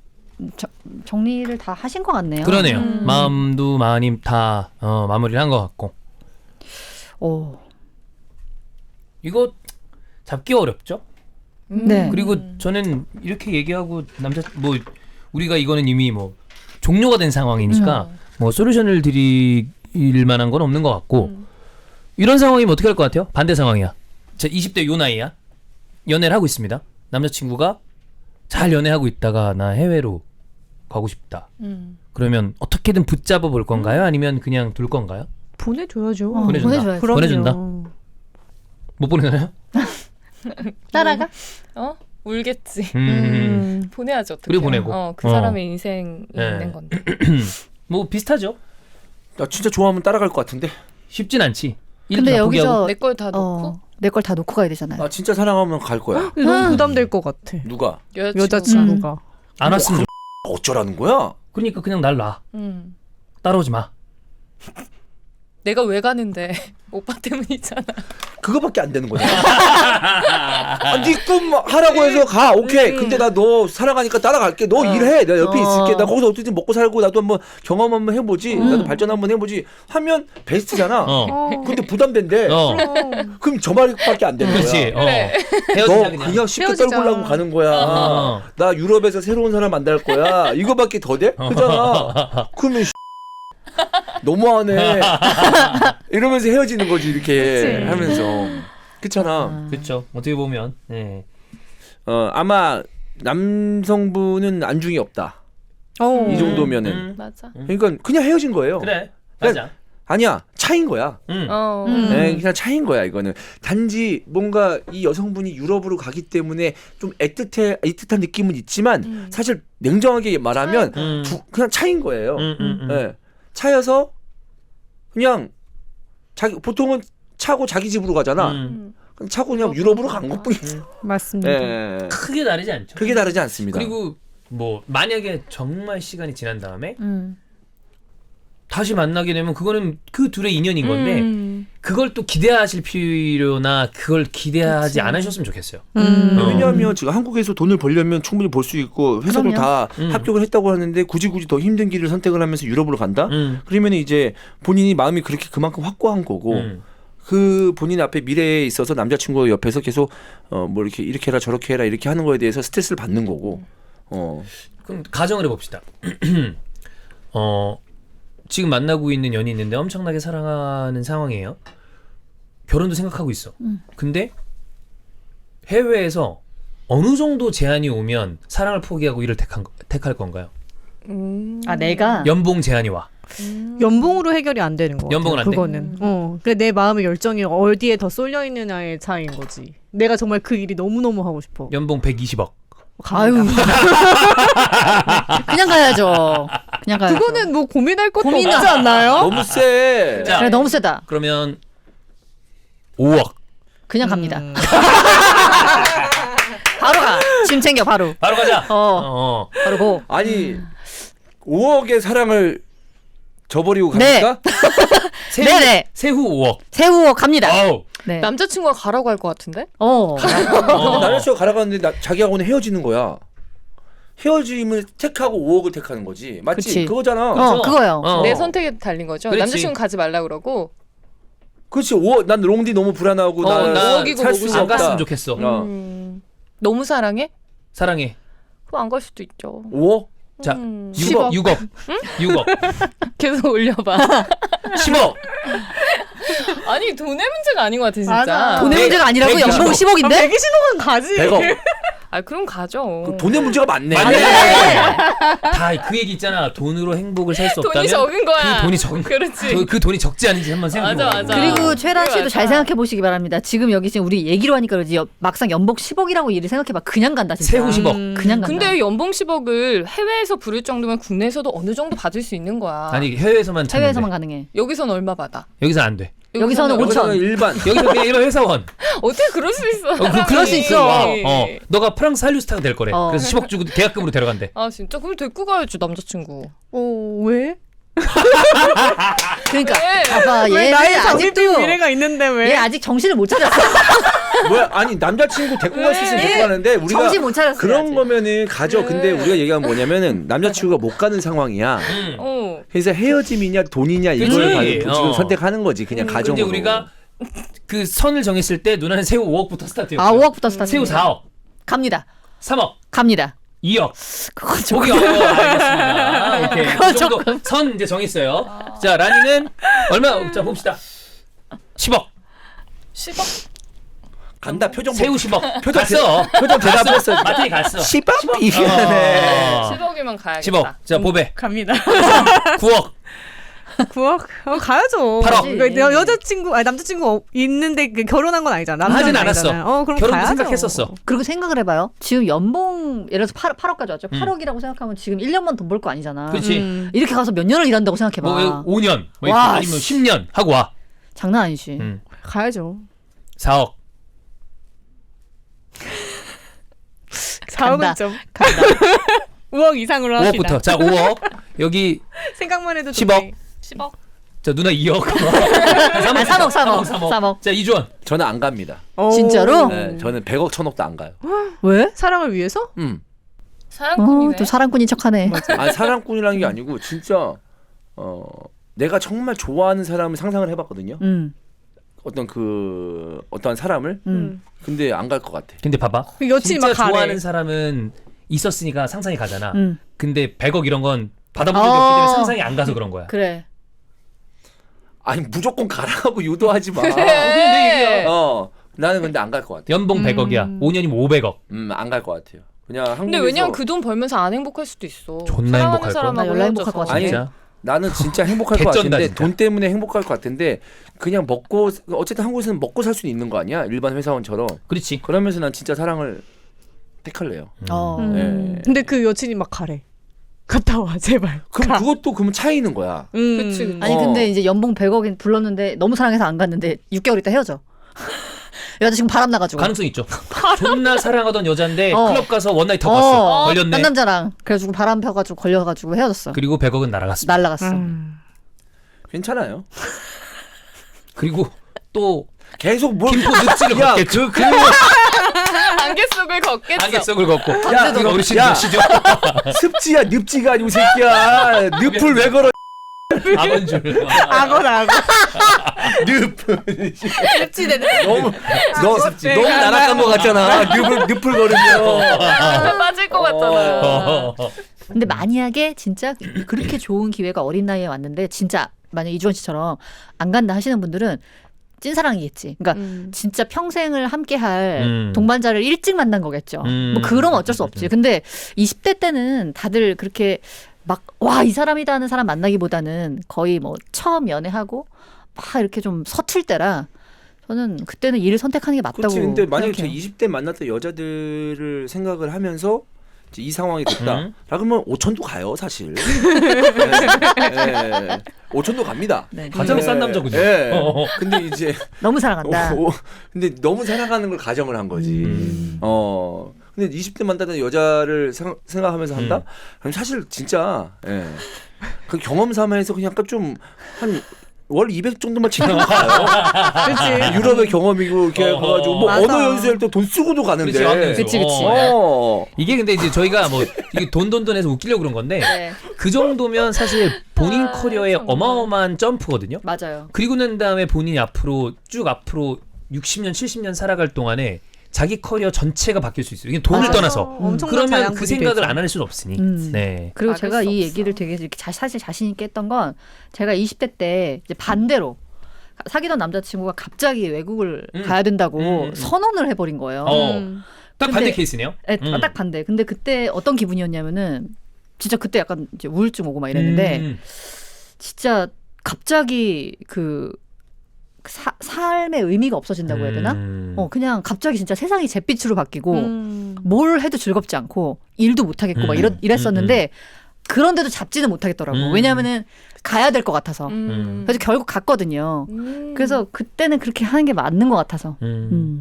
정리를 다 하신 것 같네요. 그러네요. 마음도 많이 다 마무리를 한 것 같고. 오. 이거 잡기 어렵죠? 네. 그리고 저는 이렇게 얘기하고 우리가 이거는 이미 뭐 종료가 된 상황이니까 뭐 솔루션을 드릴 만한 건 없는 것 같고 이런 상황이면 어떻게 할 것 같아요? 반대 상황이야. 제 20대 요 나이야. 연애를 하고 있습니다. 남자친구가 잘 연애하고 있다가 나 해외로 가고 싶다. 그러면 어떻게든 붙잡아 볼 건가요? 아니면 그냥 둘 건가요? 보내줘야죠. 보내준다. 그럼요. 보내준다. 못 보내나요? 따라가? 울겠지. 보내야죠. 어떻게. 그리고 보내고. 그 사람의 인생이 있는 건데. 뭐 비슷하죠. 나 진짜 좋아하면 따라갈 것 같은데. 쉽진 않지. 근데 여기서 내 걸 다 놓고 내 걸 다 놓고 가야 되잖아요. 나 진짜 사랑하면 갈 거야. 너무 부담될 것 같아. 누가? 여자친구가. 안 왔으면 어쩌라는 거야? 그러니까 그냥 날 놔. 따라오지 마. 내가 왜 가는데 오빠 때문이잖아. 그거밖에 안 되는 거잖아. 네 꿈 하라고 해서 가. 오케이. 근데 나 너 살아가니까 따라갈게. 너 일해. 내가 옆에 있을게. 나 거기서 어떻게든 먹고 살고 나도 한번 경험 한번 해보지. 나도 발전 한번 해보지. 하면 베스트잖아. 근데 부담된대. 그럼 저 말밖에 안 되는 거야. 그렇지. 너 그냥 쉽게 떨구려고 가는 거야. 나 유럽에서 새로운 사람 만날 거야. 이거밖에 더 돼? 그잖아. 그러면 너무하네. 이러면서 헤어지는 거지 이렇게 그치. 하면서. 그렇잖아. 그렇죠. 어떻게 보면. 네. 아마 남성분은 안중이 없다. 이 정도면은. 맞아. 그러니까 그냥 헤어진 거예요. 그래. 맞아. 아니야. 차인 거야. 네, 그냥 차인 거야 이거는. 단지 뭔가 이 여성분이 유럽으로 가기 때문에 좀 애틋한 느낌은 있지만 사실 냉정하게 말하면 그냥 차인 거예요. 네. 차여서 그냥 보통은 차고 자기 집으로 가잖아. 차고 그냥 유럽으로 간 것뿐이에요. 맞습니다. 네. 크게 다르지 않죠. 크게 다르지 않습니다. 그리고 뭐 만약에 정말 시간이 지난 다음에 다시 만나게 되면 그거는 그 둘의 인연인 건데 그걸 또 기대하실 필요나 그걸 기대하지 않으셨으면 좋겠어요. 왜냐하면 지금 한국에서 돈을 벌려면 충분히 벌 수 있고 회사도 다 합격을 했다고 하는데 굳이 더 힘든 길을 선택을 하면서 유럽으로 간다? 그러면 이제 본인이 마음이 그렇게 그만큼 확고한 거고 그 본인 앞에 미래에 있어서 남자친구 옆에서 계속 뭐 이렇게 해라 저렇게 해라 이렇게 하는 거에 대해서 스트레스를 받는 거고. 그럼 가정을 해봅시다. 지금 만나고 있는 연인이 있는데 엄청나게 사랑하는 상황이에요. 결혼도 생각하고 있어. 근데 해외에서 어느 정도 제한이 오면 사랑을 포기하고 이를 택할 건가요? 아 내가 연봉 제한이 와. 연봉으로 해결이 안 되는 거. 연봉은 안 돼? 그거는. 그래 내 마음의 열정이 어디에 더 쏠려 있느냐의 차이인 거지. 내가 정말 그 일이 너무 하고 싶어. 연봉 120억. 아유 그냥 가야죠. 그냥 가야죠. 그거는 뭐 고민할 것도 고민 없지 않나요? 너무 세. 자, 그래 너무 세다. 그러면 5억. 그냥 갑니다. 바로 가. 짐 챙겨 바로. 바로 가자. 바로 고. 아니 5억의 사랑을 저버리고 갑니까? 네네. 세후 5억. 세후 갑니다. 아우. 네. 남자친구가 가라고 할 것 같은데? 그럼 남자친구가 가라가는데 자기하고는 헤어지는 거야. 헤어짐을 택하고 5억을 택하는 거지. 맞지? 그치. 그거잖아. 그거요. 내 선택에 달린 거죠. 그렇지. 남자친구 가지 말라 그러고. 그렇지. 5억. 난 롱디 너무 불안하고 나 5억이고 살 수가 안 없다. 갔으면 좋겠어. 너무 사랑해? 사랑해. 그럼 안 갈 수도 있죠. 5억? 자, 10억. 6억. 6억. 계속 올려봐. 10억. 아니 돈의 문제가 아닌 것 같아 진짜. 맞아. 돈의 문제가 아니라고 120억. 연봉 10억인데? 120억은 가지. 100억. 아 그럼 가죠. 돈의 문제가 많네. 다 그 얘기 있잖아. 돈으로 행복을 살 수 없다면 돈이 적은 거야. 그 돈이 적은 그렇지. 그 돈이 적지 않은지 한번 생각해 맞아, 보세요. 맞아. 그리고 최라 씨도 맞아. 잘 생각해 보시기 바랍니다. 지금 여기 지금 우리 얘기로 하니까 그러지 막상 연봉 10억이라고 일을 생각해봐. 그냥 간다 진짜. 세후 10억. 그냥 간다. 근데 연봉 10억을 해외에서 부를 정도면 국내에서도 어느 정도 받을 수 있는 거야. 아니 해외에서만 찾는데. 해외에서만 가능해. 여기서는 얼마 받아? 여기서 안 돼. 여기서는 5천. 여기서는 일반. 여기서 그냥 일반 회사원. 어떻게 그럴 수 있어? 그럴 수 있어. 너가 프랑스 한류스타가 될 거래. 어. 그래서 10억 주고 계약금으로 데려간대. 아 진짜 그럼 데리고 가야지 남자친구. 왜? 그러니까 왜? 봐봐 왜 얘는 나의 아직도 장밋빛 미래가 있는데 왜? 얘 아직 정신을 못 차렸어. 뭐야? 아니 남자친구 데리고 갈 수 있으면 데리고 가는데 우리가 정신 못 차렸어. 그런 아직. 거면은 가죠. 근데 우리가 얘기한 뭐냐면은 남자친구가 못 가는 상황이야. 그래서 헤어짐이냐 돈이냐 이걸 그치. 지금 선택하는 거지. 그냥 근데 가정으로. 우리가 그 선을 정했을 때 누나는 세후 5억부터 스타트였어요. 아 5억부터 스타트. 세후 4억, 갑니다. 3억, 갑니다. 2억. 그건 저기 알겠습니다. 오케이. 그 정도 선 이제 정했어요. 자 라니는 얼마? 자 봅시다. 10억. 10억? 간다 표정. 세후 10억. 표정 갔어. 표정 대답했어. 마트에 갔어. 10억 이거네. 10억이면 가야겠다. 10억. 자 보배. 갑니다. 9억. 9억? 가야죠. 8억. 그러니까 여자친구, 아니 남자친구 있는데 결혼한 건 아니잖아. 하진 않았어. 그럼 결혼도 가야죠. 생각했었어. 그리고 생각을 해봐요. 지금 연봉 예를 들어서 8억까지 왔죠. 8억이라고 생각하면 지금 1년만 돈 벌 거 아니잖아. 그렇지. 이렇게 가서 몇 년을 일한다고 생각해봐. 뭐 5년, 뭐 와, 아니면 10년 하고 와. 장난 아니지. 가야죠. 4억. 4억은 좀. 간다. 5억 이상으로 합시다. 5억부터. 자 5억. 여기 생각만 해도 10억. 10억. 자 누나 2억. 3억. 자 이주원. 저는 안 갑니다. 진짜로? 네, 저는 100억 1000억도 안 가요. 왜? 사랑을 위해서? 사랑꾼이네. 또 사랑꾼인 척하네. 아니 사랑꾼이라는 게 아니고 진짜 내가 정말 좋아하는 사람을 상상을 해봤거든요. 어떠한 사람을. 근데 안 갈 것 같아. 근데 봐봐. 그 여친이 진짜 막 가래. 좋아하는 사람은 있었으니까 상상이 가잖아. 근데 100억 이런 건 받아본 적이 없기 때문에 상상이 안 가서 그런 거야. 그래. 아니 무조건 가라고 유도하지 마. 그래. 나는 근데 안 갈 것 같아. 연봉 100억이야. 5년이면 500억. 안 갈 것 같아요. 그냥 한국에서. 근데 왜냐면 그 돈 벌면서 안 행복할 수도 있어. 존나 사랑하는 행복할 걸. 사람하고 나 열나 행복할 것 헤어져서. 같아. 아니, 진짜. 나는 진짜 행복할 것 개쩐다, 같은데 진짜. 돈 때문에 행복할 것 같은데 그냥 먹고 어쨌든 한국에서는 먹고 살 수는 있는 거 아니야? 일반 회사원처럼. 그렇지. 그러면서 난 진짜 사랑을 택할래요. 네. 근데 그 여친이 막 가래. 갔다 와 제발. 그럼 그것도 그러면 차이는 거야. 그치. 아니 근데 이제 연봉 100억인 불렀는데 너무 사랑해서 안 갔는데 6개월 있다 헤어져. 여자친구 바람 나가지고. 가능성 있죠. 존나 사랑하던 여잔데 어. 클럽 가서 원나잇 하고 왔어. 걸렸네. 딴 남자랑 그래가지고 바람 펴가지고 걸려가지고 헤어졌어. 그리고 100억은 날아갔어. 날라갔어. 괜찮아요. 그리고 또 계속 뭘 김포 늪지를 야, 걷겠죠. 안개 속을 걷겠죠. 안개 속을 걷고. 야, 이거 우리 신 야. 몇 시죠? 습지야 늪지가 아니고 새끼야. 늪을 왜 걸어? 악어인 줄. 악어다. 늪. 늪지대는 너무 나락간 것 같잖아. 늪을 걸으면. 빠질 것 같잖아요. 근데 만약에 진짜 그렇게 좋은 기회가 어린 나이에 왔는데 진짜 만약 이주원 씨처럼 안 간다 하시는 분들은 찐사랑이겠지. 그러니까 진짜 평생을 함께할 동반자를 일찍 만난 거겠죠. 뭐 그럼 어쩔 수 없지. 근데 20대 때는 다들 그렇게 막 와 이 사람이다 하는 사람 만나기보다는 거의 뭐 처음 연애하고 막 이렇게 좀 서툴 때라 저는 그때는 일을 선택하는 게 맞다고 그렇지. 근데 만약에 제가 생각해요. 20대 만났던 여자들을 생각을 하면서 이제 이 상황이 됐다. 그러면 5천도 가요, 사실. 네. 5천도 갑니다. 네. 가장 싼 남자군요. 네. 근데 이제 너무 사랑한다. 근데 너무 사랑하는 걸 가정을 한 거지. 근데 20대 만나던 여자를 생각하면서 한다? 그럼 사실 진짜 그 경험 삼아서 그냥 약간 좀 한 월 200 정도만 챙겨 가요. 그렇지. 유럽의 경험이고 이렇게 가가지고 뭐 맞아. 언어 연수할 때 돈 쓰고도 가는데. 그치. 이게 근데 이제 저희가 뭐 이게 돈해서 웃기려고 그런 건데 네. 그 정도면 사실 본인 커리어의 어마어마한 점프거든요. 맞아요. 그리고 난 다음에 본인이 앞으로 60년, 70년 살아갈 동안에 자기 커리어 전체가 바뀔 수 있어요. 이게 돈을 맞아요. 떠나서. 엄청난 그러면 그 다양성이 생각을 되죠. 안 할 수는 없으니. 네. 그리고 막을 제가 수 이 없어. 얘기를 되게 이렇게 사실 자신 있게 했던 건 제가 20대 때 이제 반대로 사귀던 남자친구가 갑자기 외국을 가야 된다고 선언을 해버린 거예요. 딱 반대 근데- 케이스네요. 네, 딱 반대. 근데 그때 어떤 기분이었냐면은 진짜 그때 약간 이제 우울증 오고 막 이랬는데 진짜 갑자기 그 삶의 의미가 없어진다고 해야 되나? 그냥 갑자기 진짜 세상이 잿빛으로 바뀌고 뭘 해도 즐겁지 않고 일도 못 하겠고 막 이랬었는데 그런데도 잡지는 못하겠더라고. 왜냐하면은 가야 될 것 같아서. 그래서 결국 갔거든요. 그래서 그때는 그렇게 하는 게 맞는 것 같아서.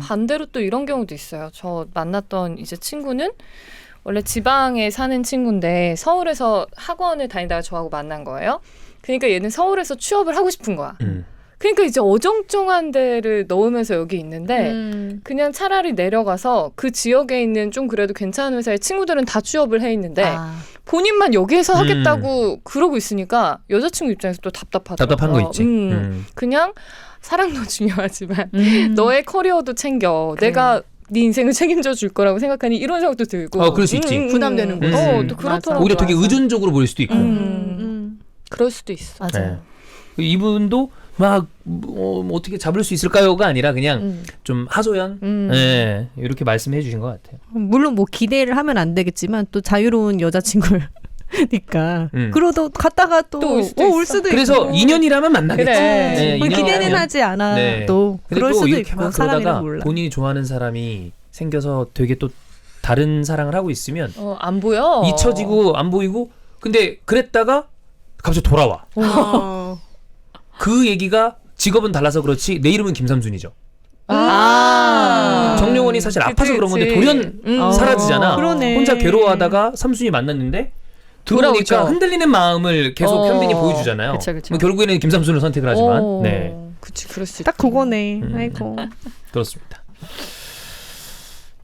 반대로 또 이런 경우도 있어요. 저 만났던 이제 친구는 원래 지방에 사는 친구인데 서울에서 학원을 다니다가 저하고 만난 거예요. 그러니까 얘는 서울에서 취업을 하고 싶은 거야. 그러니까 이제 어정쩡한 데를 넣으면서 여기 있는데 그냥 차라리 내려가서 그 지역에 있는 좀 그래도 괜찮은 회사에 친구들은 다 취업을 해 있는데 본인만 여기에서 하겠다고 그러고 있으니까 여자친구 입장에서 또 답답하더라고요. 답답한 거 있지. 그냥 사랑도 중요하지만 너의 커리어도 챙겨. 그래. 내가 네 인생을 책임져 줄 거라고 생각하니 이런 생각도 들고. 그럴 수 있지. 부담되는 거지. 또 그렇더라고요. 오히려 되게 의존적으로 보일 수도 있고. 그럴 수도 있어. 맞아요. 네. 이분도 막 어떻게 잡을 수 있을까요가 아니라 그냥 좀 하소연 네, 이렇게 말씀해 주신 것 같아요. 물론 뭐 기대를 하면 안 되겠지만 또 자유로운 여자친구니까 그러다 갔다가 또 올 수도 그래서 있고. 2년이라면 만나겠지. 그래. 네, 뭐 2년이라면. 기대는 하지 않아도 네. 근데 그럴 또 수도 이렇게 있고 막 사람이란 그러다가 몰라. 본인이 좋아하는 사람이 생겨서 되게 또 다른 사랑을 하고 있으면 안 보여. 잊혀지고 안 보이고 근데 그랬다가 갑자기 돌아와. 그 얘기가 직업은 달라서 그렇지 내 이름은 김삼순이죠. 정용원이 사실 아파서 그런 건데 돌연 사라지잖아. 그러네. 혼자 괴로워하다가 삼순이 만났는데 들어오니까 돌아오죠. 흔들리는 마음을 계속 현빈이 보여주잖아요. 그쵸, 그쵸. 뭐 결국에는 김삼순을 선택을 하지만 네. 그치, 그럴 수 딱 그거네. 아이고. 그렇습니다.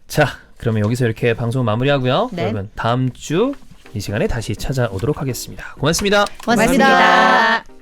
자, 그러면 여기서 이렇게 방송 마무리하고요. 네. 여러분 다음 주 이 시간에 다시 찾아오도록 하겠습니다. 고맙습니다. 고맙습니다.